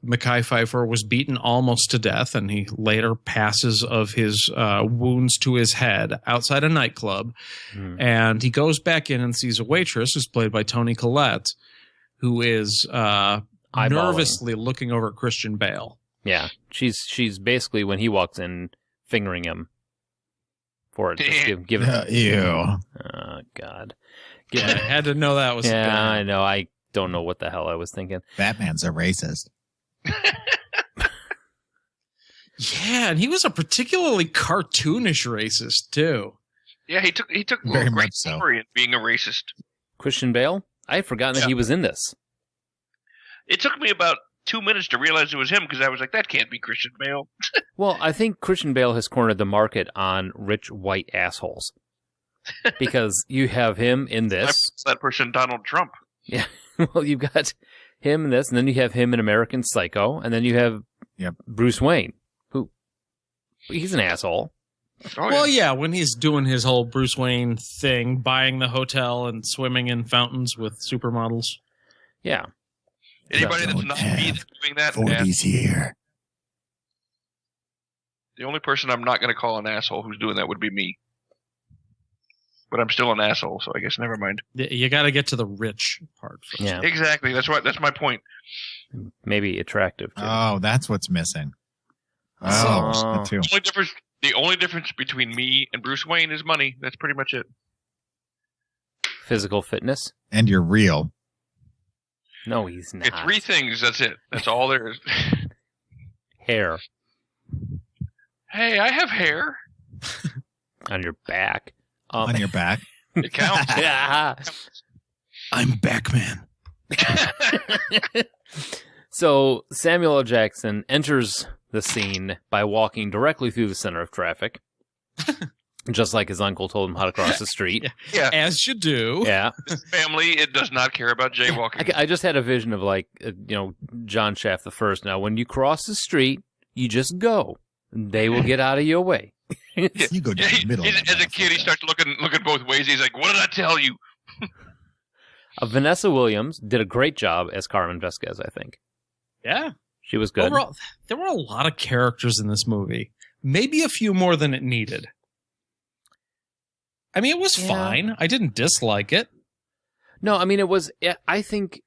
Mekhi Phifer was beaten almost to death, and he later passes of his wounds to his head outside a nightclub. And he goes back in and sees a waitress who's played by Toni Collette, who is nervously looking over at Christian Bale. Yeah, she's basically, when he walks in, fingering him for it. Just give it. Ew. Oh, God. I had to know that was. Yeah, I know. I don't know what the hell I was thinking. Batman's a racist. Yeah, and he was a particularly cartoonish racist too. Yeah, he took Very great much so. glory in being a racist. Christian Bale? I had forgotten that he was in this. It took me about 2 minutes to realize it was him, because I was like, that can't be Christian Bale. Well, I think Christian Bale has cornered the market on rich white assholes. Because you have him in this. That person, Donald Trump. Yeah. Well, you've got him in this, and then you have him in American Psycho, and then you have Bruce Wayne, who, he's an asshole. Oh, well, yeah, when he's doing his whole Bruce Wayne thing, buying the hotel and swimming in fountains with supermodels. Yeah. Anybody that's not me that's doing that, 40's here. The only person I'm not going to call an asshole who's doing that would be me. But I'm still an asshole, so I guess never mind. You got to get to the rich part first. Yeah. Exactly. That's my point. Maybe attractive, too. Oh, that's what's missing. Oh, that too. The only difference between me and Bruce Wayne is money. That's pretty much it. Physical fitness? And you're real. No, he's not. It's 3 things. That's it. That's all there is. Hair. Hey, I have hair. On your back. On your back. It counts. Yeah. I'm Batman. So Samuel L. Jackson enters the scene by walking directly through the center of traffic, just like his uncle told him how to cross the street. Yeah. As you do. Yeah. This family, it does not care about jaywalking. I just had a vision of John Shaft I. Now, when you cross the street, you just go. They will get out of your way. You go down the middle. of that As a kid, he motherfucker. starts looking both ways. He's like, "What did I tell you?" Vanessa Williams did a great job as Carmen Vesquez, I think. Yeah. She was good. Overall, there were a lot of characters in this movie. Maybe a few more than it needed. I mean, it was fine. I didn't dislike it. No, I mean, it was, I think...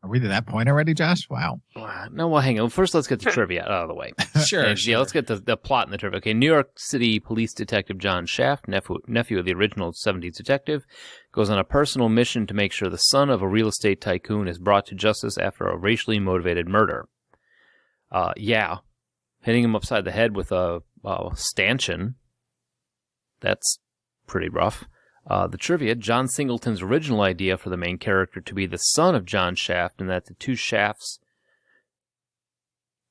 Are we to that point already, Josh? Wow. No, well, hang on. First, let's get the trivia out of the way. Sure. Yeah, let's get the plot and the trivia. Okay, New York City police detective John Shaft, nephew of the original 70s detective, goes on a personal mission to make sure the son of a real estate tycoon is brought to justice after a racially motivated murder. Hitting him upside the head with a stanchion. That's pretty rough. The trivia, John Singleton's original idea for the main character to be the son of John Shaft, and that the two Shafts...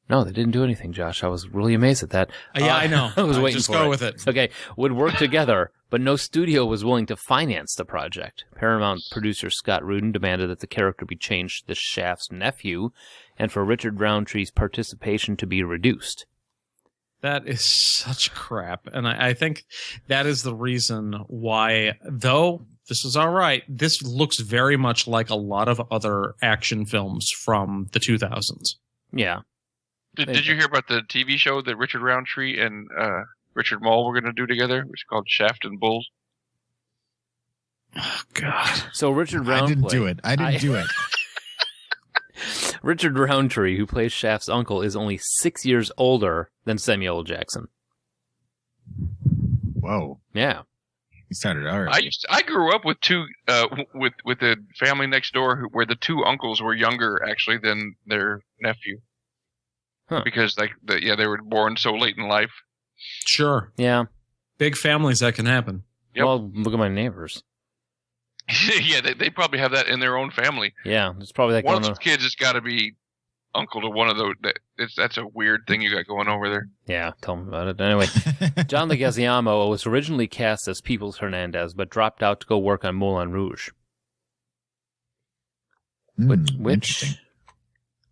No, they didn't do anything, Josh. I was really amazed at that. Yeah, I know. I was waiting just for go it. with it. Okay, would work together, but no studio was willing to finance the project. Paramount producer Scott Rudin demanded that the character be changed to the Shaft's nephew, and for Richard Roundtree's participation to be reduced. That is such crap. And I think that is the reason why, though this is all right, this looks very much like a lot of other action films from the 2000s. Yeah. Did you hear about the TV show that Richard Roundtree and Richard Mall were going to do together? It was called Shaft and Bulls. Oh, God. So Richard I Roundtree... didn't do it. I didn't do it. Richard Roundtree, who plays Shaft's uncle, is only 6 years older than Samuel L. Jackson. Whoa. Yeah. He started already. I grew up with two with the family next door where the two uncles were younger actually than their nephew. Huh. Because they were born so late in life. Sure. Yeah. Big families, that can happen. Yep. Well, look at my neighbors. Yeah, they probably have that in their own family. Yeah, it's probably like One of those kids has got to be uncle to one of those. That's a weird thing you got going over there. Yeah, tell me about it. Anyway, John Leguizamo was originally cast as Peoples Hernandez, but dropped out to go work on Moulin Rouge. Which Interesting.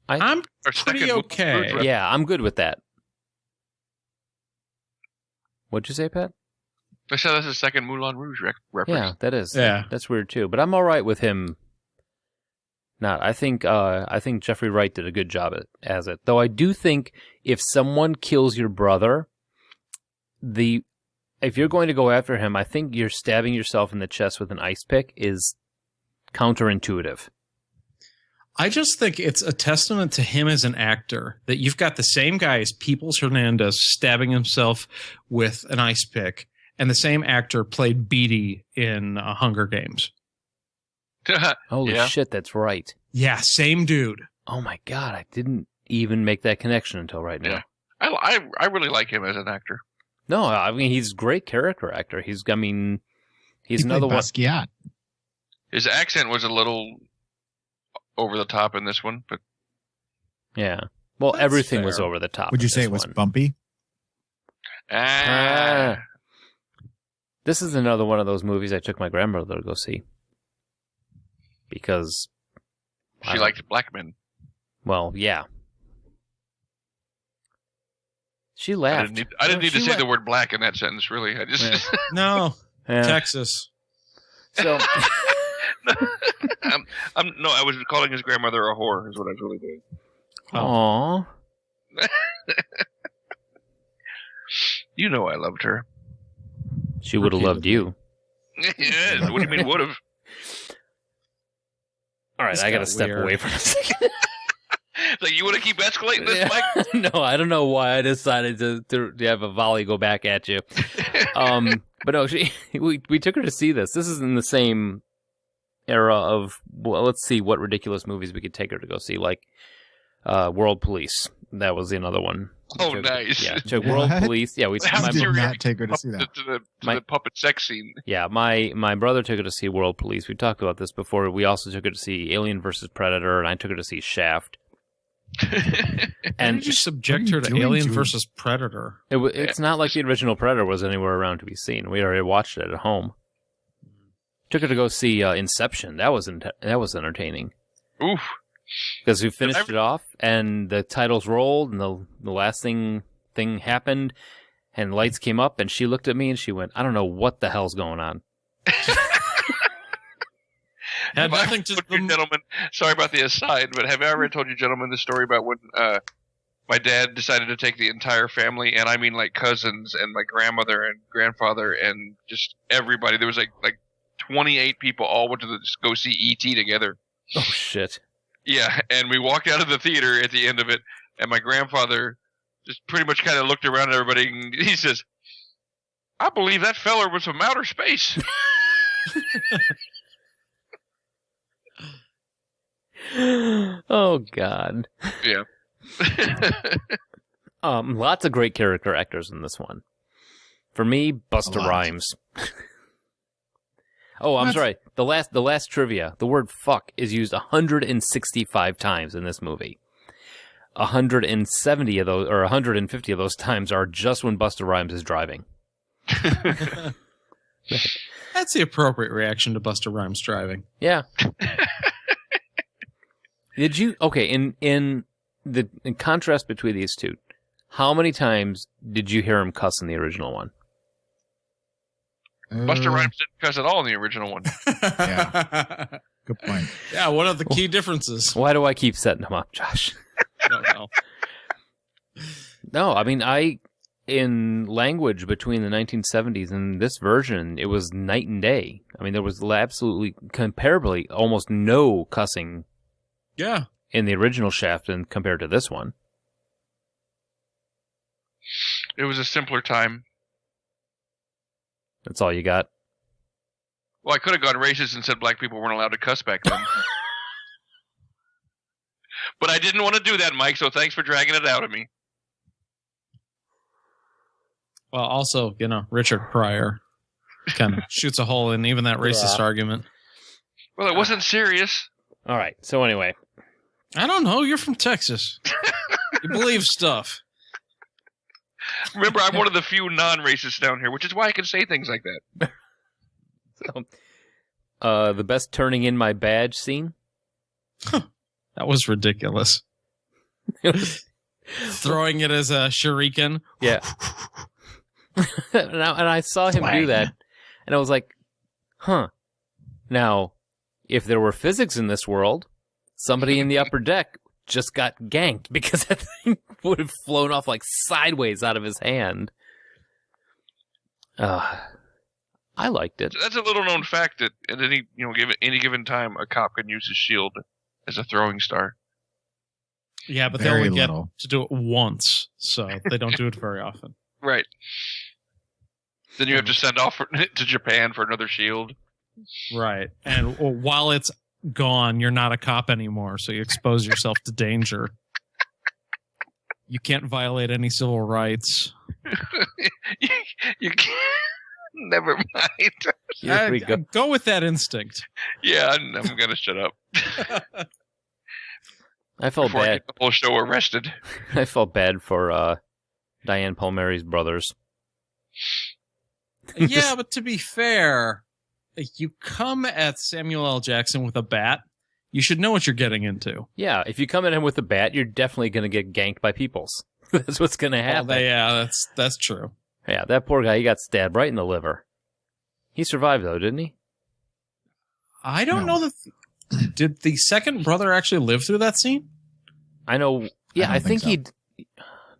I'm Our pretty second okay. Rouge yeah, I'm good with that. What'd you say, Pat? I said that's a second Moulin Rouge reference. Yeah, that is. Yeah. That's weird too. But I'm all right with him. I think Jeffrey Wright did a good job as it. Though I do think if someone kills your brother, if you're going to go after him, I think you're stabbing yourself in the chest with an ice pick is counterintuitive. I just think it's a testament to him as an actor that you've got the same guy as Peoples Hernandez stabbing himself with an ice pick, and the same actor played Beatty in Hunger Games. Holy Yeah. shit, that's right. Yeah, same dude. Oh my god, I didn't even make that connection until right now. Yeah. I really like him as an actor. No, I mean he's a great character actor. He's He another played one. Basquiat. His accent was a little over the top in this one, but Yeah. Well, That's everything was fair. over the top. Would in you say this it was one. bumpy? This is another one of those movies I took my grandmother to go see. Because she liked black men. well, yeah. She I laughed. didn't need to She say la- the word black in that sentence, really. I just Yeah. No, Yeah. Texas. So I was calling his grandmother a whore is what I was really doing. Aw. You know I loved her. She would have loved you. Yes, what do you mean would have? All right, This I got to got step weird. away from a second. Like, you want to keep escalating this, Mike? No, I don't know why I decided to have a volley go back at you. But no, we took her to see this. This is in the same era of, well, let's see what ridiculous movies we could take her to go see, like World Police. That was another one. Oh, nice. Yeah, took World What? Police. Yeah, we. How I did did you not take her to see that. To My- the puppet sex scene. Yeah, my brother took her to see World Police. We talked about this before. We also took her to see Alien vs. Predator, and I took her to see Shaft. And And did you subject what are her you to doing Alien to- versus Predator? it's not like the original Predator was anywhere around to be seen. We already watched it at home. Took her to go see Inception. That was entertaining. Oof. Because we finished it off, and the titles rolled, and the last thing thing happened and lights came up and she looked at me and she went, I don't know what the hell's going on. Had nothing to you gentlemen. Sorry about the aside, but have I ever told you, gentlemen, the story about when my dad decided to take the entire family, and I mean like cousins and my grandmother and grandfather and just everybody. There was like 28 people all went to go see E.T. together. Oh, shit. Yeah, and we walked out of the theater at the end of it, and my grandfather just pretty much kind of looked around at everybody, and he says, I believe that feller was from outer space. Oh, God. Yeah. Lots of great character actors in this one. For me, Busta Rhymes. Oh, I'm sorry. The last trivia. The word fuck is used 165 times in this movie. 170 of those, or 150 of those times are just when Busta Rhymes is driving. That's the appropriate reaction to Busta Rhymes driving. Yeah. Did you, okay, in contrast between these two, how many times did you hear him cuss in the original one? Busta Rhymes didn't cuss at all in the original one. Yeah. Good point. Yeah, one of the key differences. Why do I keep setting him up, Josh? I don't know. No, I mean, in language between the 1970s and this version, it was night and day. I mean, there was absolutely, comparably, almost no cussing. Yeah. In the original Shaft and compared to this one. It was a simpler time. That's all you got? Well, I could have gone racist and said black people weren't allowed to cuss back then. But I didn't want to do that, Mike, so thanks for dragging it out of me. Well, also, Richard Pryor kind of shoots a hole in even that racist argument. Well, it wasn't serious. All right, so anyway. I don't know. You're from Texas. You believe stuff. Remember, I'm one of the few non-racists down here, which is why I can say things like that. So, the best turning in my badge scene? That was ridiculous. Throwing it as a shuriken. Yeah. and I saw him do that, and I was like, huh. Now, if there were physics in this world, somebody in the upper deck just got ganked because that thing would have flown off like sideways out of his hand. I liked it. That's a little known fact that at any given time, a cop can use his shield as a throwing star. Yeah, but they only get to do it once, so they don't do it very often. Right. Then you have to send off to Japan for another shield. Right. And while it's gone, you're not a cop anymore, so you expose yourself to danger. You can't violate any civil rights. you can't. Never mind. Go with that instinct. Yeah, I'm going to shut up. I felt bad. I get the whole show arrested. I felt bad for Diane Palmieri's brothers. Yeah, but to be fair, you come at Samuel L. Jackson with a bat, you should know what you're getting into. Yeah, if you come at him with a bat, you're definitely going to get ganked by peoples. That's what's going to happen. Yeah, that's true. Yeah, that poor guy, he got stabbed right in the liver. He survived, though, didn't he? I don't know that... Did the second brother actually live through that scene? I know... Yeah, I think he...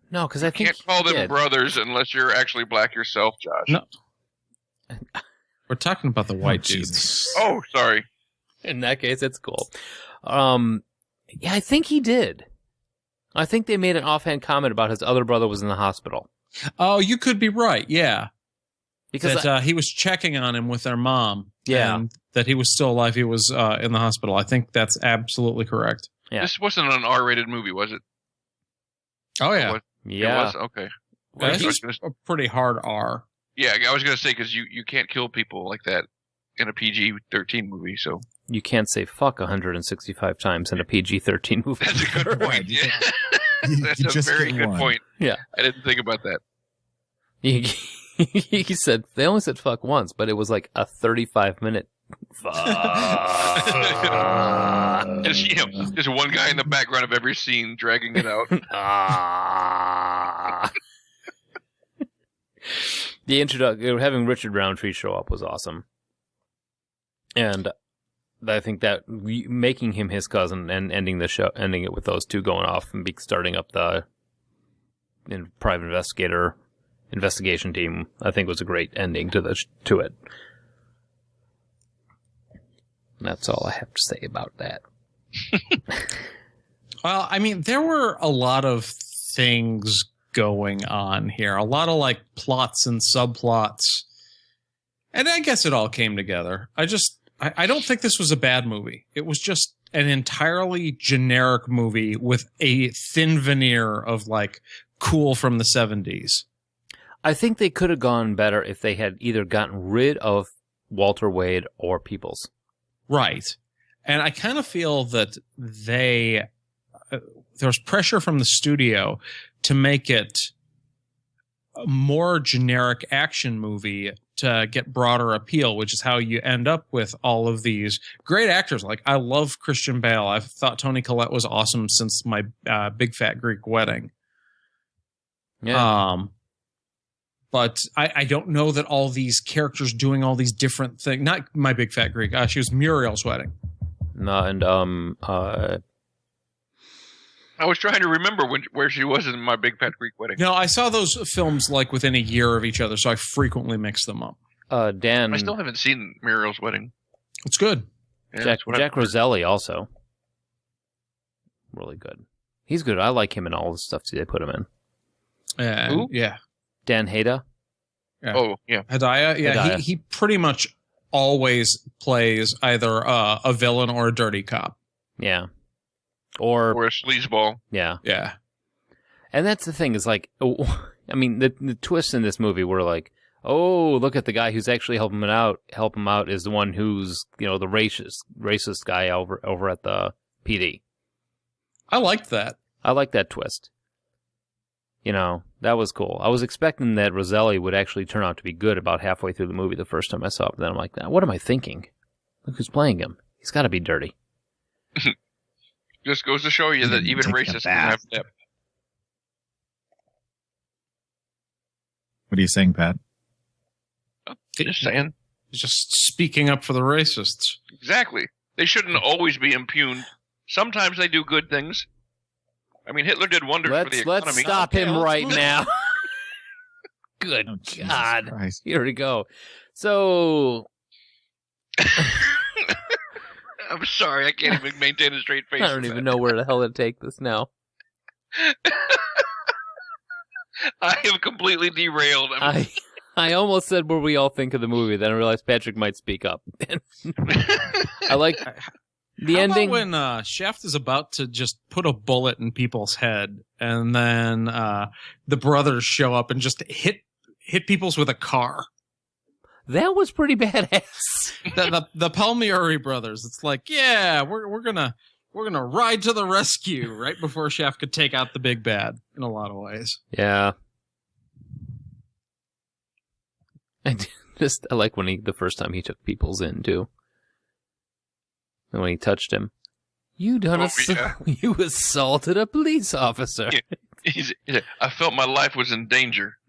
No, because I think... You can't call them brothers unless you're actually black yourself, Josh. No. We're talking about the white dudes. Oh, sorry. In that case, it's cool. Yeah, I think he did. I think they made an offhand comment about his other brother was in the hospital. Oh, you could be right, yeah. Because he was checking on him with their mom. Yeah. And that he was still alive. He was in the hospital. I think that's absolutely correct. Yeah. This wasn't an R-rated movie, was it? Oh, yeah. Yeah. It was? Okay. This was a pretty hard R. Yeah, I was going to say, because you can't kill people like that in a PG-13 movie, so... You can't say fuck 165 times in a PG-13 movie. That's a good point. Yeah. That's a very good point. Yeah. I didn't think about that. He said, they only said fuck once, but it was like a 35-minute fuck. Just one guy in the background of every scene dragging it out. The introduction, having Richard Roundtree show up was awesome. And I think that making him his cousin and ending it with those two going off and starting up the private investigation team, I think was a great ending to it. And that's all I have to say about that. Well, I mean, there were a lot of things going on here, a lot of like plots and subplots, and I guess it all came together. I don't think this was a bad movie. It was just an entirely generic movie with a thin veneer of like cool from the 70s. I think they could have gone better if they had either gotten rid of Walter Wade or Peoples. Right. And I kind of feel that there's pressure from the studio to make it a more generic action movie to get broader appeal, which is how you end up with all of these great actors. Like, I love Christian Bale. I've thought Toni Collette was awesome since My Big Fat Greek Wedding. Yeah. But I don't know that all these characters doing all these different things. Not My Big Fat Greek. She was Muriel's Wedding. No, and I was trying to remember where she was in My Big Fat Greek Wedding. No, I saw those films like within a year of each other, so I frequently mix them up. Dan. I still haven't seen Muriel's Wedding. It's good. Yeah, Jack Roselli also. Really good. He's good. I like him in all the stuff they put him in. Who? Yeah. Dan Heda. Yeah. Oh, yeah. Hedaya? Yeah, Hedaya. He pretty much always plays either a villain or a dirty cop. Yeah. Or a sleazeball. Yeah. Yeah. And that's the thing is like, I mean, the twists in this movie were like, oh, look at the guy who's actually helping him out is the one who's, the racist guy over at the PD. I liked that. I like that twist. That was cool. I was expecting that Roselli would actually turn out to be good about halfway through the movie the first time I saw it. But then I'm like, what am I thinking? Look who's playing him. He's got to be dirty. Just goes to show you that even racists can have depth. What are you saying, Pat? Just saying. Just speaking up for the racists. Exactly. They shouldn't always be impugned. Sometimes they do good things. I mean, Hitler did wonders for the economy. Let's stop him right now. Good God. Christ. Here we go. So... I'm sorry, I can't even maintain a straight face. I don't even know where the hell to take this now. I am completely derailed. I almost said what we all think of the movie, then I realized Patrick might speak up. I like the ending. How about when Shaft is about to just put a bullet in people's head, and then the brothers show up and just hit people's with a car? That was pretty badass. the Palmieri brothers. It's like, yeah, we're gonna ride to the rescue right before Shaft could take out the big bad in a lot of ways. Yeah. I like when the first time he took Peoples in too. And when he touched him, you assaulted a police officer. I felt my life was in danger.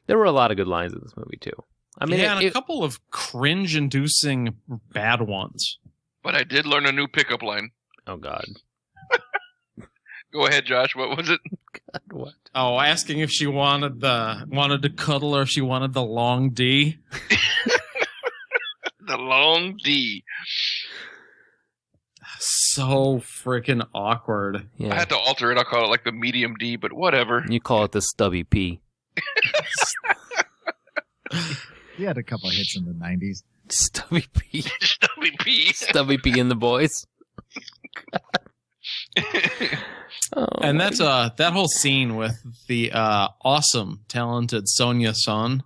There were a lot of good lines in this movie too. I mean, and a couple of cringe-inducing bad ones. But I did learn a new pickup line. Oh God. Go ahead, Josh. What was it? God, what? Oh, asking if she wanted to cuddle or if she wanted the long D. The long D. So freaking awkward. Yeah. I had to alter it. I'll call it like the medium D, but whatever. You call it the stubby P. He had a couple of hits in the 90s. Stubby P. Stubby P. Stubby P and the boys. And that's that whole scene with the awesome, talented Sonia Son,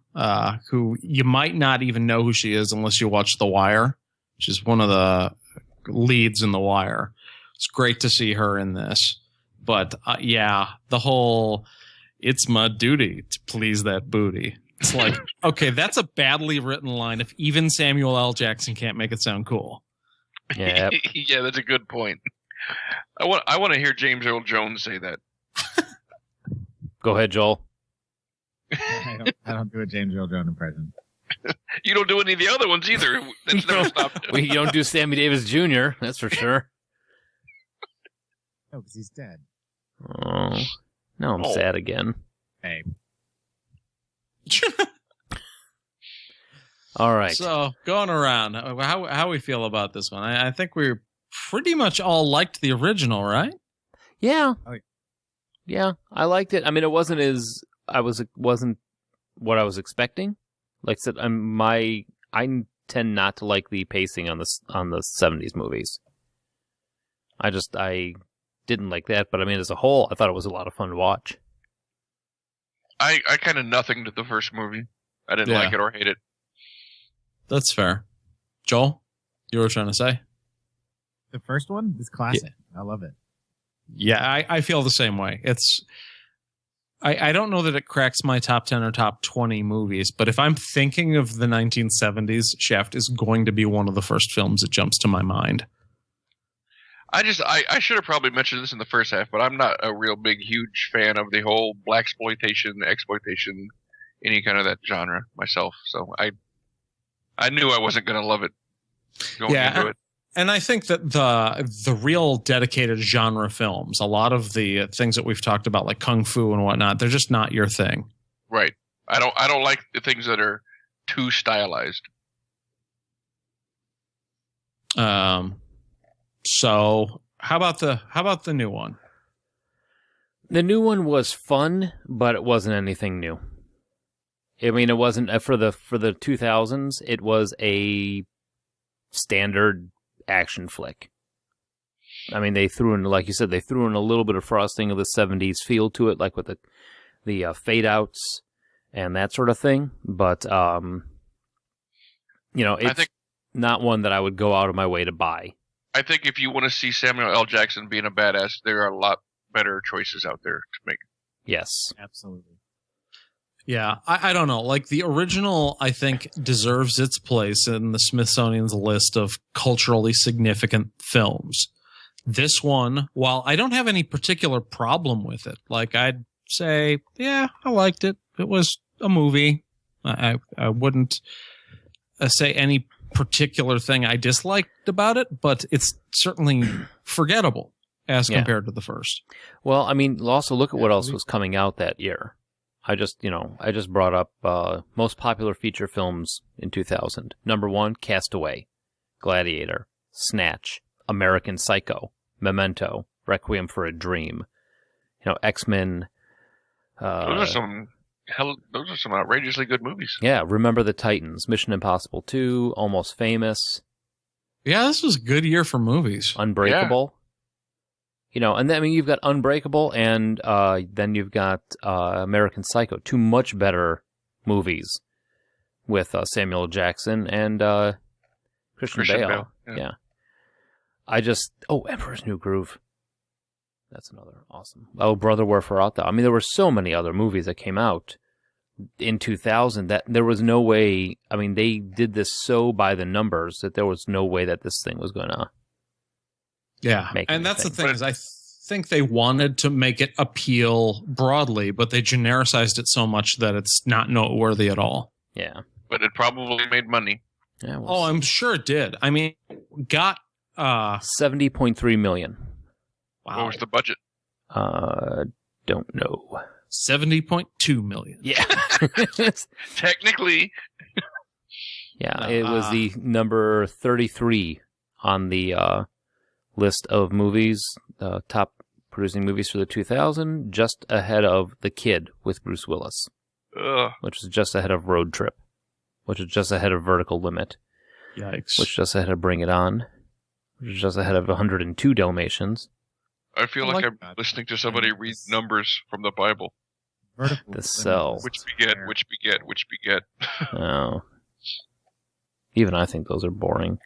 who you might not even know who she is unless you watch The Wire, which is one of the leads in The Wire. It's great to see her in this. But yeah, the whole, it's my duty to please that booty. It's like, okay, that's a badly written line if even Samuel L. Jackson can't make it sound cool. Yeah. Yeah, that's a good point. I want to hear James Earl Jones say that. Go ahead, Joel. I don't do a James Earl Jones impression. You don't do any of the other ones either. That's never stopped. We don't do Sammy Davis Jr., that's for sure. No, because he's dead. Oh, now I'm sad again. Hey. All right. So, going around, how we feel about this one? I think we pretty much all liked the original, right? Yeah. Oh, yeah. Yeah, I liked it. I mean, it wasn't wasn't what I was expecting. Like I said, I tend not to like the pacing on the 70s movies. I didn't like that, but I mean, as a whole, I thought it was a lot of fun to watch. I kind of nothing to the first movie. I didn't like it or hate it. That's fair. Joel, you were trying to say? The first one is classic. Yeah. I love it. Yeah, I feel the same way. I don't know that it cracks my top 10 or top 20 movies, but if I'm thinking of the 1970s, Shaft is going to be one of the first films that jumps to my mind. I should have probably mentioned this in the first half, but I'm not a real big, huge fan of the whole blaxploitation, exploitation, any kind of that genre myself. So I knew I wasn't going to love it going into it. And I think that the real dedicated genre films, a lot of the things that we've talked about, like kung fu and whatnot, they're just not your thing. Right. I don't like the things that are too stylized. So how about the new one? The new one was fun, but it wasn't anything new. I mean, it wasn't for the 2000s. It was a standard action flick. I mean, they threw in, like you said, a little bit of frosting of the 70s feel to it, like with the fade outs and that sort of thing. But it's not one that I would go out of my way to buy. I think if you want to see Samuel L. Jackson being a badass, there are a lot better choices out there to make. Yes, absolutely. Yeah, I don't know. Like, the original, I think, deserves its place in the Smithsonian's list of culturally significant films. This one, while I don't have any particular problem with it, like, I'd say, yeah, I liked it. It was a movie. I wouldn't say any particular thing I disliked about it, but it's certainly forgettable as compared to the first. Well, I mean, also look at what else was coming out that year. I just brought up most popular feature films in 2000. Number 1, Castaway, Gladiator, Snatch, American Psycho, Memento, Requiem for a Dream, X-Men. Those are some outrageously good movies. Yeah, Remember the Titans, Mission Impossible 2, Almost Famous. Yeah, this was a good year for movies. Unbreakable. And then, I mean, you've got Unbreakable, and then you've got American Psycho, 2 much better movies with Samuel L. Jackson and Christian Bale. Yeah. Emperor's New Groove. That's another awesome. Oh, Brother, Wherefore Art Thou? I mean, there were so many other movies that came out in 2000 that there was no way. I mean, they did this so by the numbers that there was no way that this thing was going to. Yeah, and that's the thing is I think they wanted to make it appeal broadly, but they genericized it so much that it's not noteworthy at all. Yeah. But it probably made money. Yeah, I'm sure it did. I mean, got $70.3 million. Wow. What was the budget? Don't know. $70.2 million. Yeah. Technically. Yeah, it was the number 33 on the list of movies, top producing movies for the 2000, just ahead of The Kid with Bruce Willis, which was just ahead of Road Trip, which was just ahead of Vertical Limit, yikes, which was just ahead of Bring It On, which was just ahead of 102 Dalmatians. I feel like I'm listening to somebody read numbers from the Bible. The Cell. Which beget. Oh. Even I think those are boring.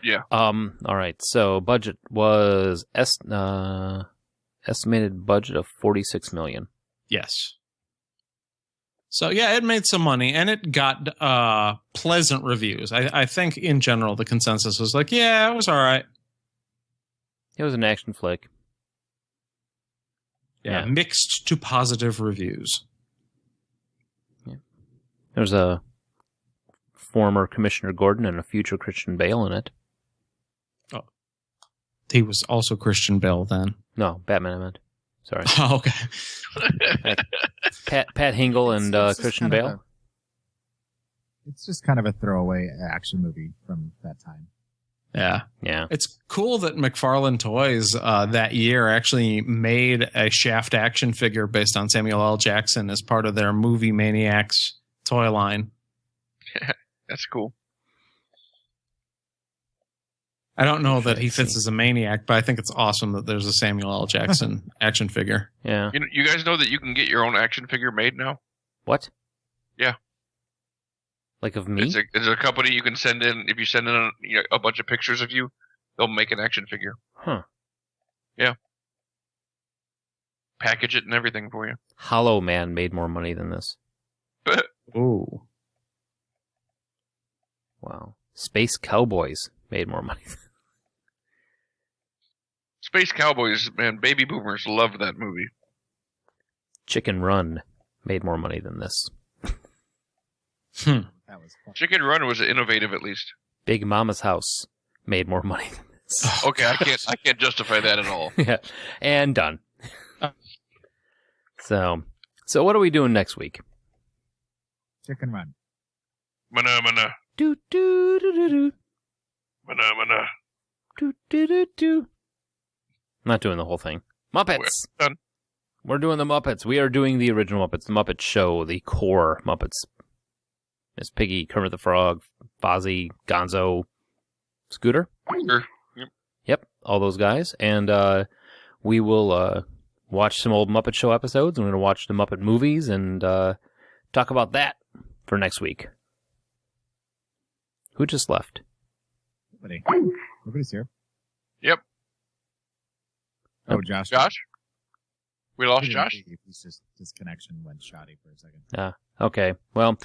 Yeah. All right. So budget was estimated budget of $46 million. Yes. So yeah, it made some money and it got pleasant reviews. I think in general the consensus was like, yeah, it was all right. It was an action flick. Yeah, Yeah. mixed to positive reviews. There's a former Commissioner Gordon and a future Christian Bale in it. He was also Christian Bale then. No, Batman I meant. Sorry. Oh, okay. Pat Hingle and It's just Christian kind of Bale. It's just kind of a throwaway action movie from that time. Yeah. Yeah. It's cool that McFarlane Toys that year actually made a Shaft action figure based on Samuel L. Jackson as part of their Movie Maniacs toy line. That's cool. I don't know that he fits as a maniac, but I think it's awesome that there's a Samuel L. Jackson action figure. Yeah. You guys know that you can get your own action figure made now? What? Yeah. Like of me? It's a company you can send in. If you send in a bunch of pictures of you, they'll make an action figure. Huh. Yeah. Package it and everything for you. Hollow Man made more money than this. Ooh. Wow. Space Cowboys made more money. Space Cowboys, man, baby boomers loved that movie. Chicken Run made more money than this. Hmm. That was fun. Chicken Run was innovative, at least. Big Mama's House made more money than this. Okay, I can't justify that at all. Yeah. And done. So what are we doing next week? Chicken Run. Mana. Do do do do do. Mana. Do do do do. I'm not doing the whole thing. Muppets. We're done. We're doing the Muppets. We are doing the original Muppets, the Muppet Show, the core Muppets. Miss Piggy, Kermit the Frog, Fozzie, Gonzo, Scooter. Sure. Yep, all those guys. And we will watch some old Muppet Show episodes. We're going to watch the Muppet movies and talk about that for next week. Who just left? Nobody's here. Yep. Oh, Josh. Josh? We lost He didn't Josh? leave. He's just his connection went shoddy for a second. Okay. Well,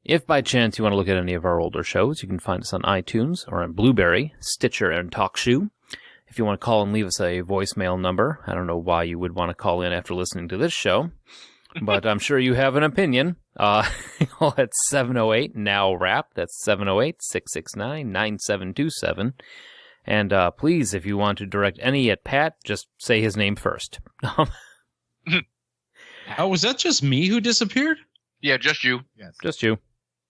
if by chance you want to look at any of our older shows, you can find us on iTunes or on Blueberry, Stitcher, and TalkShoe. If you want to call and leave us a voicemail number, I don't know why you would want to call in after listening to this show, but I'm sure you have an opinion. Call at 708-NOW-RAP. That's 708-669-9727. And please, if you want to direct any at Pat, just say his name first. Oh, was that just me who disappeared? Yeah, just you. Yes. Just you.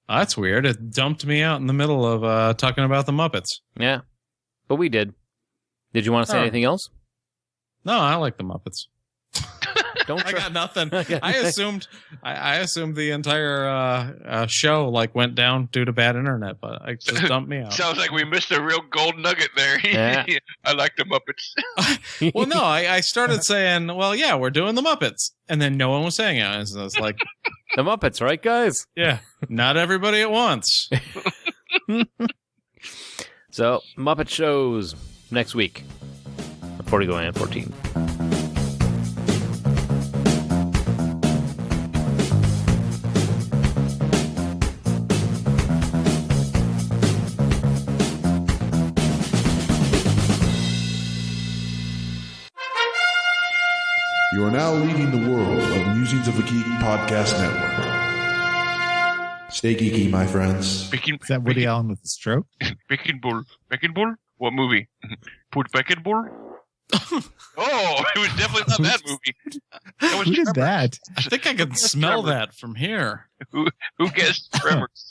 Oh, that's weird. It dumped me out in the middle of talking about the Muppets. Yeah. But we did. Did you want to say anything else? No, I like the Muppets. Don't I try. got nothing. I assumed the entire show went down due to bad internet, but it just dumped me out. Sounds like we missed a real gold nugget there. Yeah. I like the Muppets. Well, no, I started saying, well, yeah, we're doing the Muppets. And then no one was saying it. So it's like, The Muppets, right, guys? yeah, not everybody at once. So, Muppet shows next week. Before we go in at 14. You are now leaving the world of Musings of a Geek podcast network. Stay geeky, my friends. Picking Is that Woody Allen with the stroke? Bull? Pecking Bull? What movie? Put Pecking Bull? Oh, it was definitely not that movie. That was Who did Tremors. that? I think I can smell that from here. Who guessed Tremors?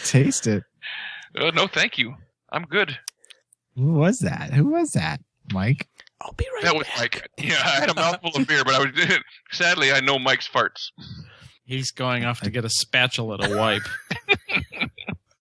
Taste it. No, thank you. I'm good. Who was that? Who was that? Mike? I'll be right That was Mike. Yeah, I had a mouthful of beer, but I was sadly I know Mike's farts. He's going off to get a spatula to wipe.